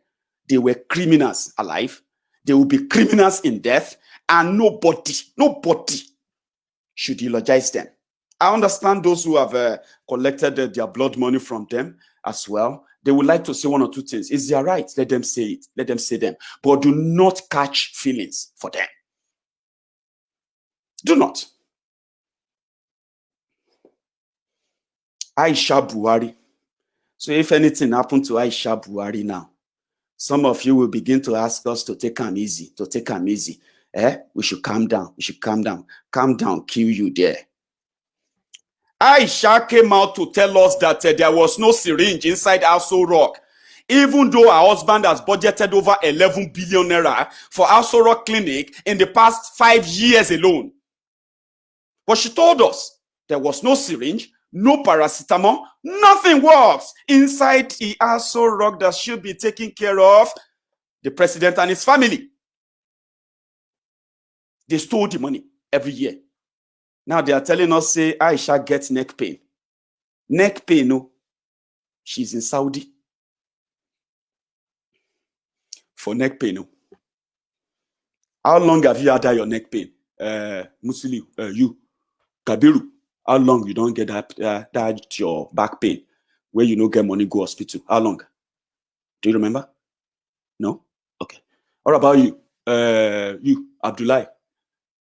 They were criminals alive. They will be criminals in death, and nobody should eulogize them. I understand those who have collected their blood money from them as well. They would like to say one or two things. It's their right. Let them say it. Let them say them. But do not catch feelings for them. Do not. Aisha Buhari. So if anything happened to Aisha Buhari now, some of you will begin to ask us to take them easy, We should calm down. Calm down, kill you there. Aisha came out to tell us that there was no syringe inside Aso Rock, even though her husband has budgeted over 11 billion naira for Aso Rock Clinic in the past 5 years alone. But she told us there was no syringe, no paracetamol, nothing works inside the Aso Rock that should be taking care of the president and his family. They stole the money every year. Now they are telling us, say, Aisha gets neck pain. Neck pain, no. She's in Saudi. For neck pain, no. How long have you had your neck pain? Musili, you, Kabiru, how long you don't get that your back pain, where you don't get money, go hospital? How long? Do you remember? No? Okay. What about you? You, Abdullah?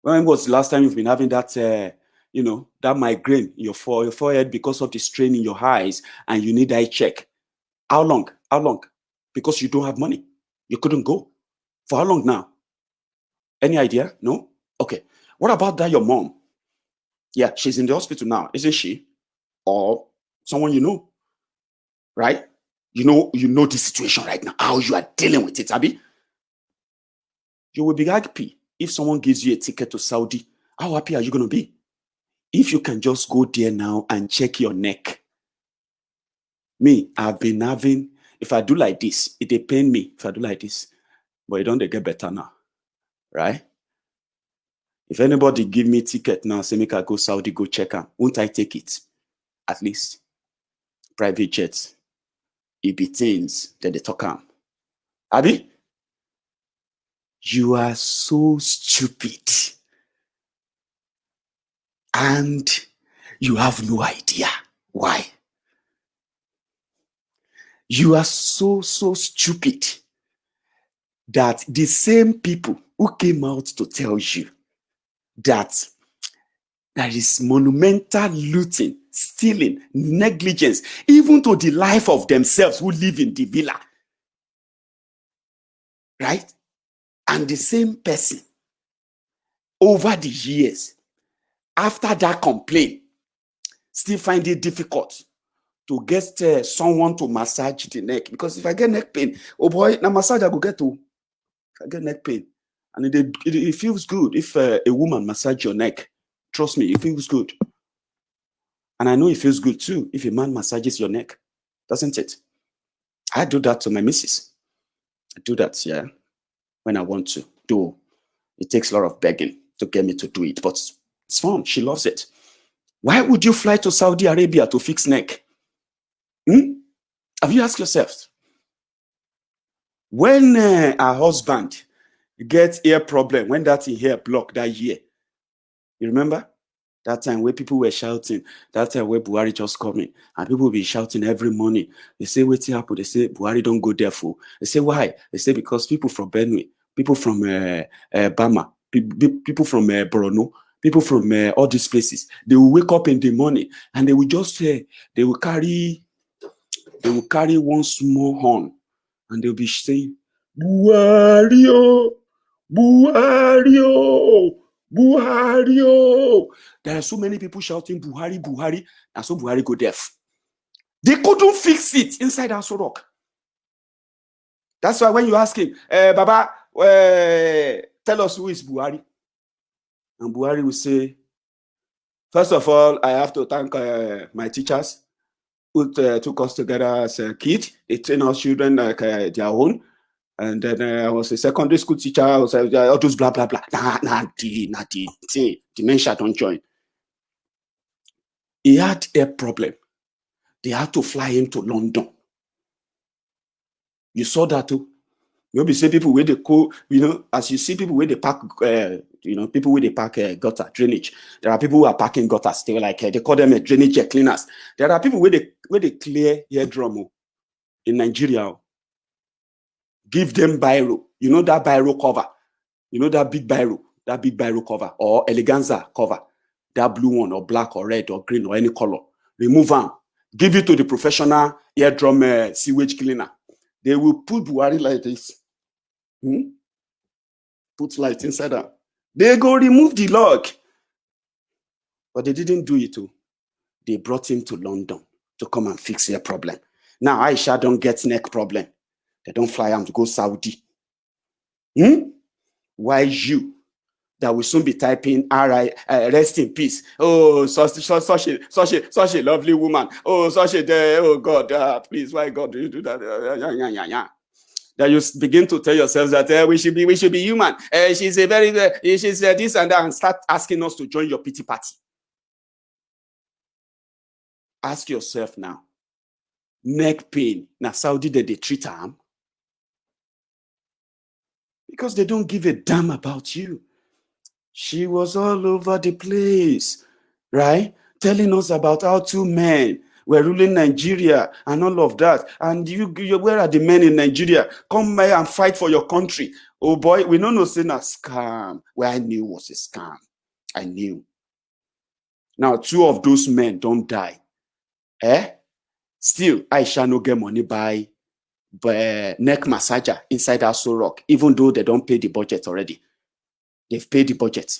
When was the last time you've been having that, that migraine in your forehead because of the strain in your eyes and you need eye check? How long? Because you don't have money. You couldn't go. For how long now? Any idea? No? Okay. What about that, your mom? Yeah, she's in the hospital now, isn't she? Or someone you know, right? You know the situation right now, how you are dealing with it, Abi. You will be happy if someone gives you a ticket to Saudi. How happy are you going to be? If you can just go there now and check your neck. Me, I've been having, if I do like this, it dey pain me if I do like this. But it don't get better now, right? If anybody give me ticket now, say make I go Saudi, go check am, won't I take it? At least. Private jets. It be things, then they talk am. Abi? You are so stupid. And you have no idea why. You are so stupid that the same people who came out to tell you that there is monumental looting, stealing, negligence, even to the life of themselves who live in the villa, right? And the same person, over the years, after that complaint, still find it difficult to get someone to massage the neck. Because if I get neck pain, oh boy, now massage I go get to. I get neck pain. And it feels good if a woman massage your neck. Trust me, it feels good. And I know it feels good too if a man massages your neck, doesn't it? I do that to my missus. I do that, yeah, when I want to. Though it takes a lot of begging to get me to do it, but it's fun. She loves it. Why would you fly to Saudi Arabia to fix neck? Have you asked yourself? When her husband gets ear problem, when that hair block that year, you remember? That time where people were shouting, that time where Buhari just coming, and people will be shouting every morning. They say, what's happened? They say, Buhari don't go there for. They say, why? They say, because people from Benue, people from Bama, people from Borno, people from all these places, they will wake up in the morning and they will just say, they will carry one small horn and they'll be saying, Buhari, oh, Buhari, oh, Buhari, oh. There are so many people shouting Buhari, Buhari, and so Buhari go deaf. They couldn't fix it inside Aso Rock. That's why when you ask him, Baba, tell us who is Buhari. And Buhari will say, first of all, I have to thank my teachers who took us together as a kid. They train our children like their own. And then I was a secondary school teacher. I was all those blah, blah, blah. Dementia don't join. He had a problem. They had to fly him to London. You saw that too. Maybe say people where they go, as you see people where they park, people where they park gutter, drainage. There are people who are parking gutters. They were like, they call them drainage cleaners. There are people where they clear eardrum in Nigeria. Give them biro. You know that biro cover. You know that big biro cover or eleganza cover. That blue one or black or red or green or any color. Remove them. Give it to the professional eardrum sewage cleaner. They will put Buhari like this. Put light inside them. They go remove the log. But they didn't do it too. They brought him to London to come and fix their problem. Now Aisha don't get neck problem. They don't fly him to go Saudi. Why you that will soon be typing rest in peace. Oh, such a lovely woman. Oh, oh God, please, why God do you do that? That you begin to tell yourselves that we should be human. She's a very she's this and that, and start asking us to join your pity party. Ask yourself now. Neck pain. Now Saudi they treat them because they don't give a damn about you. She was all over the place, right? Telling us about how 2 men were ruling Nigeria and all of that. And you where are the men in Nigeria? Come here and fight for your country. Oh boy, we don't know saying a scam. Well, I knew was a scam. I knew. Now 2 of those men don't die. Still, I shall not get money by neck massager inside Aso Rock, even though they don't pay the budget already. They've paid the budget.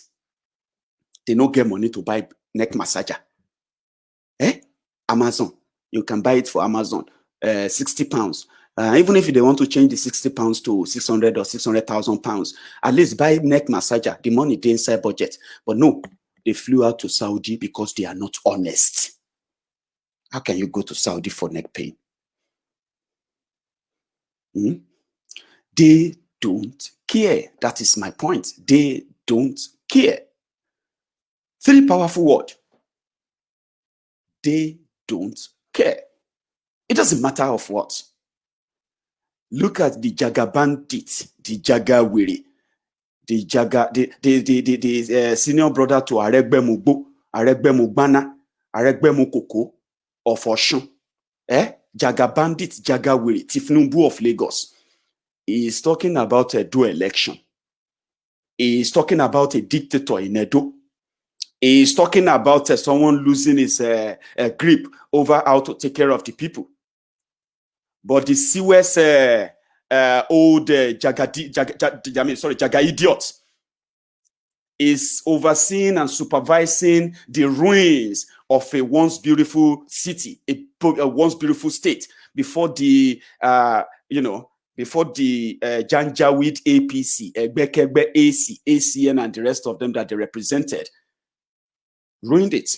They don't get money to buy neck massager. Amazon. You can buy it for Amazon. 60 pounds. Even if they want to change the 60 pounds to 600 or 600,000 pounds, at least buy neck massager. The money they inside budget. But no, they flew out to Saudi because they are not honest. How can you go to Saudi for neck pain? They don't care. That is my point. They don't care. 3 powerful words. They don't care. It doesn't matter of what. Look at the Jaga bandit, the Jaga Wiri, the Jaga, the senior brother to Aregbe Mugbana, Aregbe Mukoko of Oshun. Jaga Bandit, Jaga Wiri, Tifnumbu of Lagos. He is talking about a do election. He is talking about a dictator in Edo. He is talking about someone losing his grip over how to take care of the people. But the Siwes old Jaga idiot is overseeing and supervising the ruins of a once beautiful city, a once beautiful state, before the before the Janjaweed APC, Egbekegbe AC, ACN, and the rest of them that they represented, ruined it.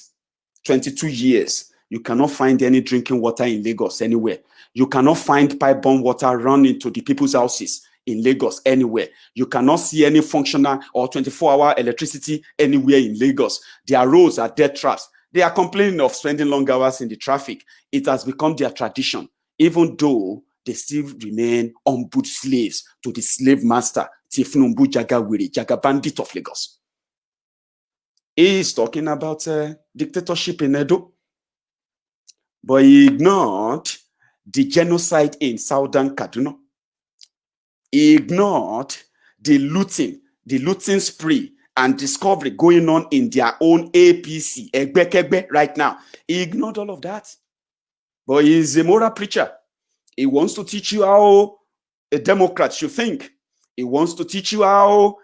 22 years. You cannot find any drinking water in Lagos anywhere. You cannot find pipe-borne water run into the people's houses in Lagos anywhere. You cannot see any functional or 24-hour electricity anywhere in Lagos. Their roads are death traps. They are complaining of spending long hours in the traffic. It has become their tradition, even though they still remain unboot slaves to the slave master, Tifnumbu Jaga Wiri, Jaga Bandit of Lagos. He is talking about dictatorship in Edo, but he ignored the genocide in southern Kaduna. He ignored the looting spree and discovery going on in their own APC, Egbekegbe, right now. He ignored all of that. But he is a moral preacher. He wants to teach you how a Democrat should think. He wants to teach you how,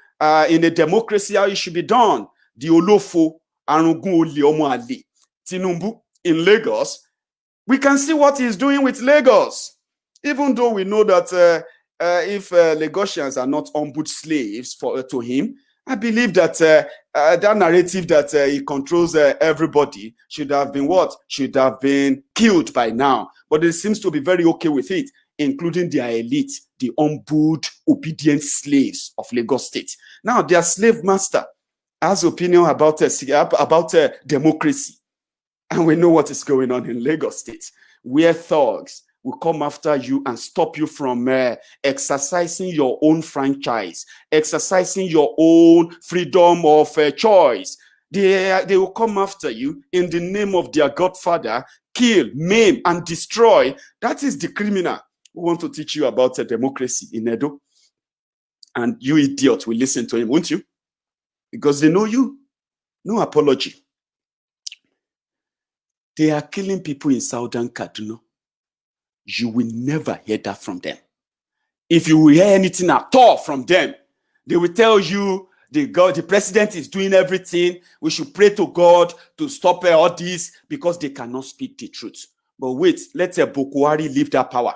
in a democracy, how it should be done. The Olofo, Arugun Oli Omo Ali, Tinubu in Lagos. We can see what he's doing with Lagos. Even though we know that if Lagosians are not unboot slaves to him, I believe that that narrative that he controls everybody should have been what? Should have been killed by now. But it seems to be very okay with it, including their elite, the unboot, obedient slaves of Lagos State. Now, their slave master has opinion about democracy. And we know what is going on in Lagos State, where thugs will come after you and stop you from exercising your own franchise, exercising your own freedom of choice. They will come after you in the name of their godfather, kill, maim, and destroy. That is the criminal who want to teach you about democracy in Edo. And you idiot will listen to him, won't you? Because they know you. No apology. They are killing people in southern Kaduna. You will never hear that from them. If you will hear anything at all from them, they will tell you the president is doing everything. We should pray to God to stop all this because they cannot speak the truth. But wait, let Boko Haram leave that power.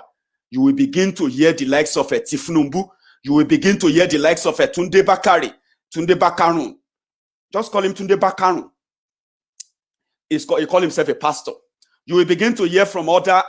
You will begin to hear the likes of Tifnumbu. You will begin to hear the likes of Tunde Bakari, Tunde Bakarun. Just call him Tunde Bakarun. He call himself a pastor. You will begin to hear from other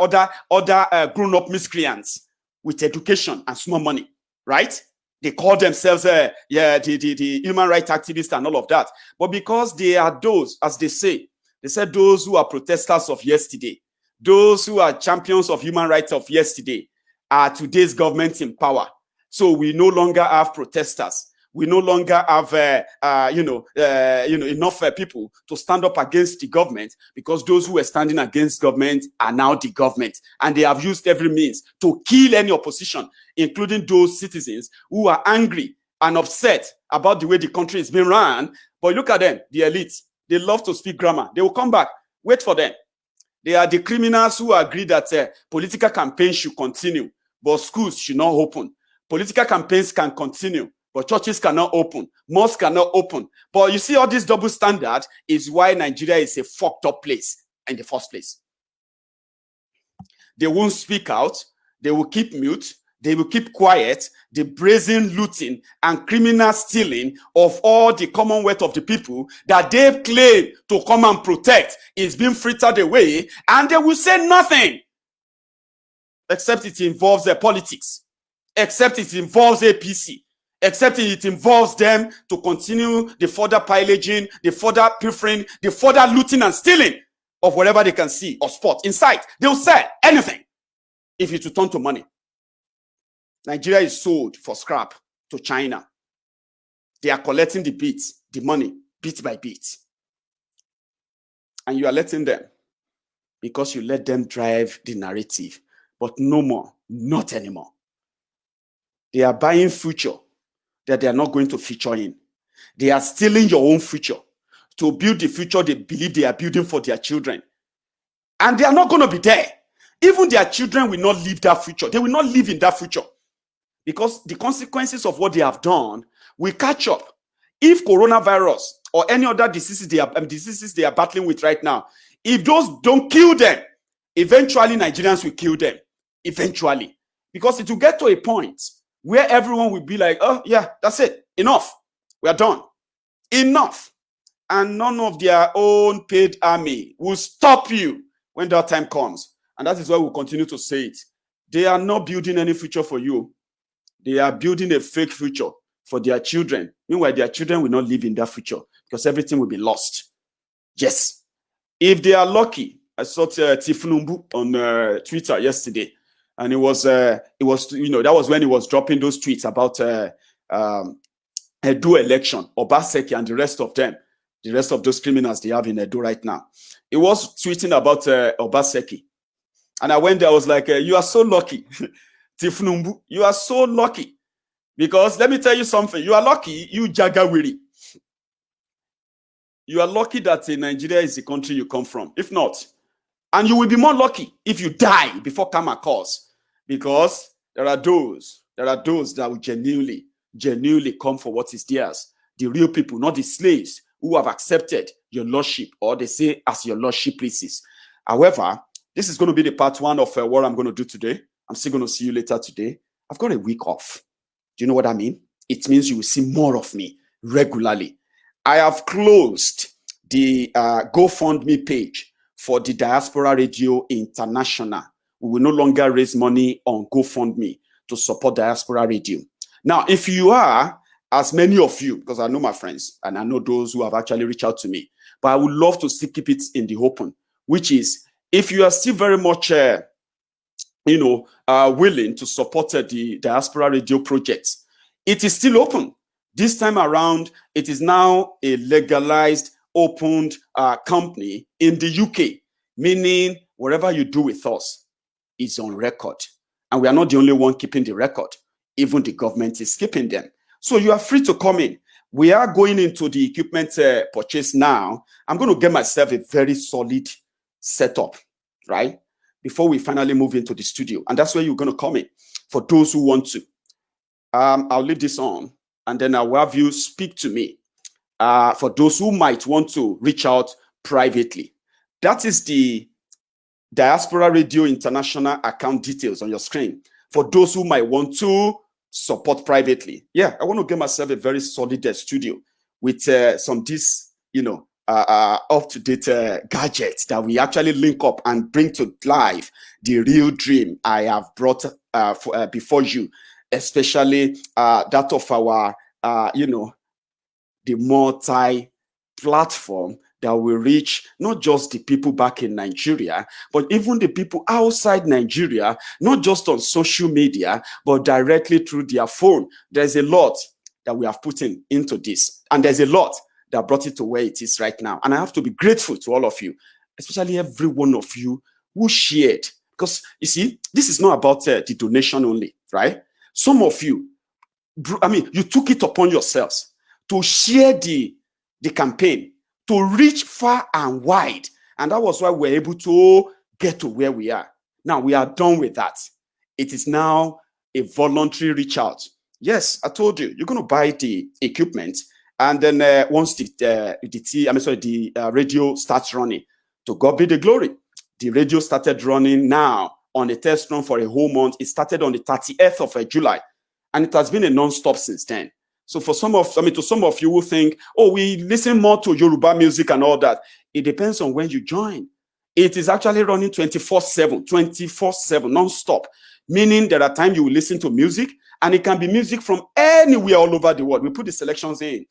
grown-up miscreants with education and small money, right? They call themselves the human rights activists and all of that. But because they are those, as they said those who are protesters of yesterday, those who are champions of human rights of yesterday are today's government in power. So we no longer have protesters. We no longer have, enough people to stand up against the government because those who were standing against government are now the government. And they have used every means to kill any opposition, including those citizens who are angry and upset about the way the country is being run. But look at them, the elite. They love to speak grammar. They will come back. Wait for them. They are the criminals who agree that political campaigns should continue, but schools should not open. Political campaigns can continue, but churches cannot open. Mosques cannot open. But you see, all this double standard is why Nigeria is a fucked up place in the first place. They won't speak out. They will keep mute. They will keep quiet. The brazen looting and criminal stealing of all the commonwealth of the people that they claim to come and protect is being frittered away, and they will say nothing except it involves politics, except it involves APC, except it involves them to continue the further pillaging, the further pilfering, the further looting and stealing of whatever they can see or spot in sight. They'll sell anything if it will turn to money. Nigeria is sold for scrap to China. They are collecting the money, bit by bit. And you are letting them. because you let them drive the narrative. But no more, not anymore. They are buying future that they are not going to feature in. They are stealing your own future to build the future they believe they are building for their children. And they are not going to be there. Even their children will not live that future. They will not live in that future. Because the consequences of what they have done will catch up. If coronavirus or any other diseases they are battling with right now, if those don't kill them, eventually Nigerians will kill them. Eventually. Because it will get to a point where everyone will be like, oh yeah, that's it. Enough. We are done. Enough. And none of their own paid army will stop you when that time comes. And that is why we'll continue to say it. They are not building any future for you. They are building a fake future for their children. Meanwhile, their children will not live in that future because everything will be lost. Yes. If they are lucky, I saw Tifnumbu on Twitter yesterday, and it was that was when he was dropping those tweets about Edo election, Obaseki and the rest of them, the rest of those criminals they have in Edo right now. He was tweeting about Obaseki. And I went there, I was like, you are so lucky. Tifnumbu, you are so lucky. Because let me tell you something. You are lucky, you Jagawiri. You are lucky that Nigeria is the country you come from. If not, and you will be more lucky if you die before karma calls. Because there are those that will genuinely come for what is theirs. The real people, not the slaves who have accepted your lordship, or they say as your lordship pleases. However, this is going to be the part one of what I'm going to do today. I'm still going to see you later today. I've got a week off. Do you know what I mean? It means you will see more of me regularly. I have closed the GoFundMe page for the Diaspora Radio International. We will no longer raise money on GoFundMe to support Diaspora Radio. Now, if you are, as many of you, because I know my friends and I know those who have actually reached out to me, but I would love to still keep it in the open, which is, if you are still very much, willing to support the Diaspora Radio project, it is still open. This time around, it is now a legalized, opened company in the UK, meaning whatever you do with us is on record. And we are not the only one keeping the record. Even the government is keeping them. So you are free to come in. We are going into the equipment purchase now. I'm going to get myself a very solid setup, right? Before we finally move into the studio. And that's where you're going to come in for those who want to. I'll leave this on and then I will have you speak to me for those who might want to reach out privately. That is the Diaspora Radio International account details on your screen. For those who might want to support privately. Yeah, I want to get myself a very solid studio with some up-to-date gadgets that we actually link up and bring to life the real dream I have brought before you, especially that of our, the multi-platform that will reach not just the people back in Nigeria, but even the people outside Nigeria, not just on social media, but directly through their phone. There's a lot that we have put into this, and there's a lot that brought it to where it is right now. And I have to be grateful to all of you, especially every one of you who shared. Because, you see, this is not about the donation only, right? Some of you, you took it upon yourselves to share the campaign, to reach far and wide. And that was why we're able to get to where we are. Now, we are done with that. It is now a voluntary reach out. Yes, I told you, you're going to buy the equipment. And then once the radio starts running, to God be the glory. The radio started running now on a test run for a whole month. It started on the 30th of July. And it has been a non-stop since then. So for to some of you who think, oh, we listen more to Yoruba music and all that, it depends on when you join. It is actually running 24/7, non-stop. Meaning there are times you will listen to music, and it can be music from anywhere all over the world. We put the selections in.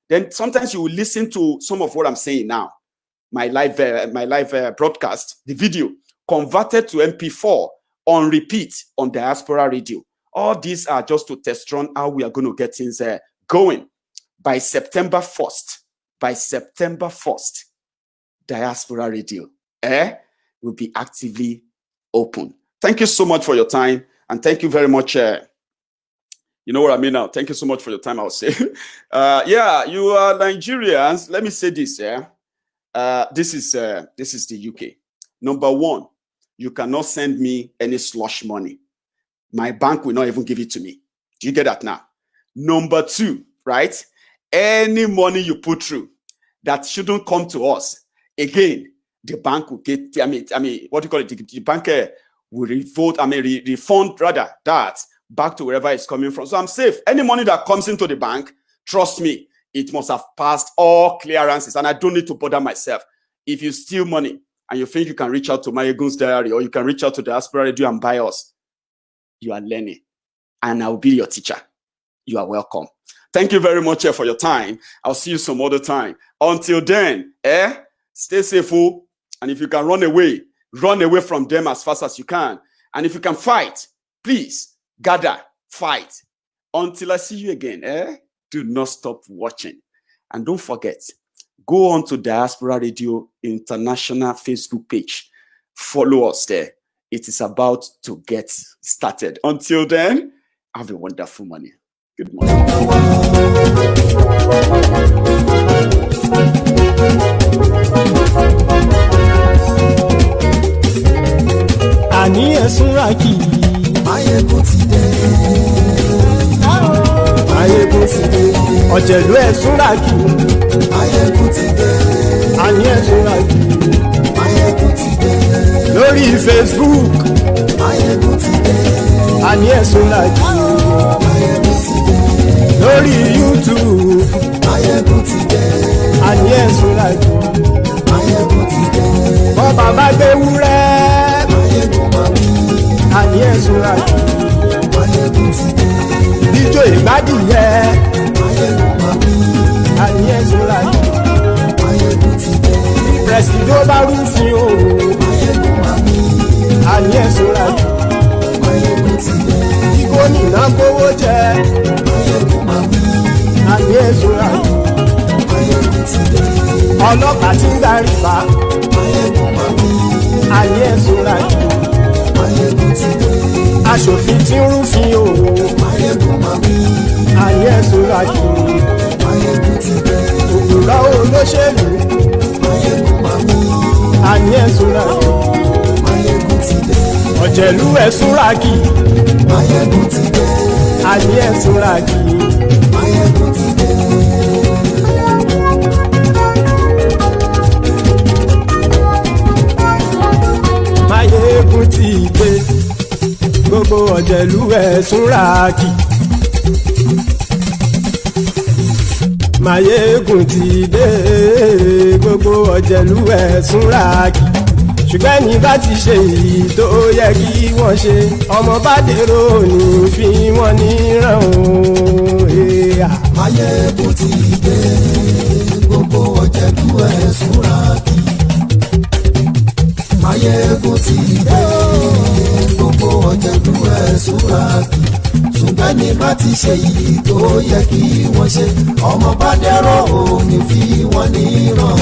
Then sometimes you will listen to some of what I'm saying now. My live broadcast, the video, converted to MP4 on repeat on Diaspora Radio. All these are just to test run how we are going to get things going. By September 1st, Diaspora Radio will be actively open. Thank you so much for your time, and thank you very much. You know what I mean now. Thank you so much for your time, I'll say. Yeah, you are Nigerians. Let me say this, yeah. This is the UK. Number one, you cannot send me any slush money. My bank will not even give it to me. Do you get that now? Number two, right? Any money you put through that shouldn't come to us, again, the bank will get, I mean, what do you call it? The bank will refund rather that back to wherever it's coming from. So I'm safe. Any money that comes into the bank, trust me, it must have passed all clearances, and I don't need to bother myself. If you steal money and you think you can reach out to Maiyegun's Diary, or you can reach out to Diaspora Radio and buy us, you are learning, and I'll be your teacher. You are welcome. Thank you very much for your time. I'll see you some other time. Until then, stay safe, and if you can run away from them as fast as you can. And if you can fight, please gather, fight. Until I see you again, do not stop watching. And don't forget, go on to Diaspora Radio International Facebook page. Follow us there. It is about to get started. Until then, have a wonderful morning. Good morning. Àní ẹ̀sùnra kì í. Maiyegun ti dé. Maiyegun ti dé. Ọ̀jẹ̀lú ẹ̀sùnra kì í. Maiyegun ti dé. Àní ẹ̀sùnra kì í. Maiyegun ti dé. Lórí Facebook. Maiyegun ti dé. Àní ẹ̀sùnra kì í. Maiyegun ti dé. Lórí YouTube. Maiyegun ti dé. Àní ẹ̀sùnra kì í. Maiyegun ti dé. Bọ́ bàbá gbé wúrẹ́. Maiyegun máa wí. Àní ẹ̀sùnra kì í. Maiyegun ti dé. Ijó ìgbádìyẹ. Maiyegun máa wí. Àní ẹ̀sùnra kì í. Maiyegun ti dé. Prẹ̀sìdó bá rúfin o. Maiyegun máa wí. Àní ẹ̀sùnra kì í. Maiyegun ti dé. Kíkó nìna kówó jẹ. Maiyegun máa wí. Àní ẹ̀sùnra kì í. Maiyegun ti dé. Ọlọ́pàá tí ń darí bá. Maiyegun máa wí. Àní ẹ̀sùnra kì í. Maiyegun ti dé. Aṣòfin tí ń rúfin o. Maiyegun máa wí. Àní ẹ̀sùnra kì í. Maiyegun ti dé. Òkúra olóṣèlú. Maiyegun máa wí. Àní ẹ̀sùnra kì í. Maiyegun ti dé. Ọ̀jẹ̀lú ẹ̀sùnra kì í. Maiyegun ti dé. Àní ẹ̀sùnra kì í. Maiyegun ti dé. Maiyegun ti dé. Gbogbo ọ̀jẹ̀lú ẹ̀sùnra kì í. Maiyegun ti dé. Gbogbo ọ̀jẹ̀lú ẹ̀sùnra kì í. Ṣùgbọ́n ní bá ti ṣe èyí tó yẹ kí wọ́n ṣe, ọmọ bá dèrò ní fi wọ́n níran o. Maiyegun ti dé. Gbogbo ọ̀jẹ̀lú ẹ̀sùnra kì í. Maiyegun ti dé. Gbogbo ọ̀jẹ̀lú ẹ̀sùnra kì í. Ṣùgbọ́n ní bá ti ṣe èyí tó yẹ kí wọ́n ṣe, ọmọ bá dèrò ní fi wọ́n níran.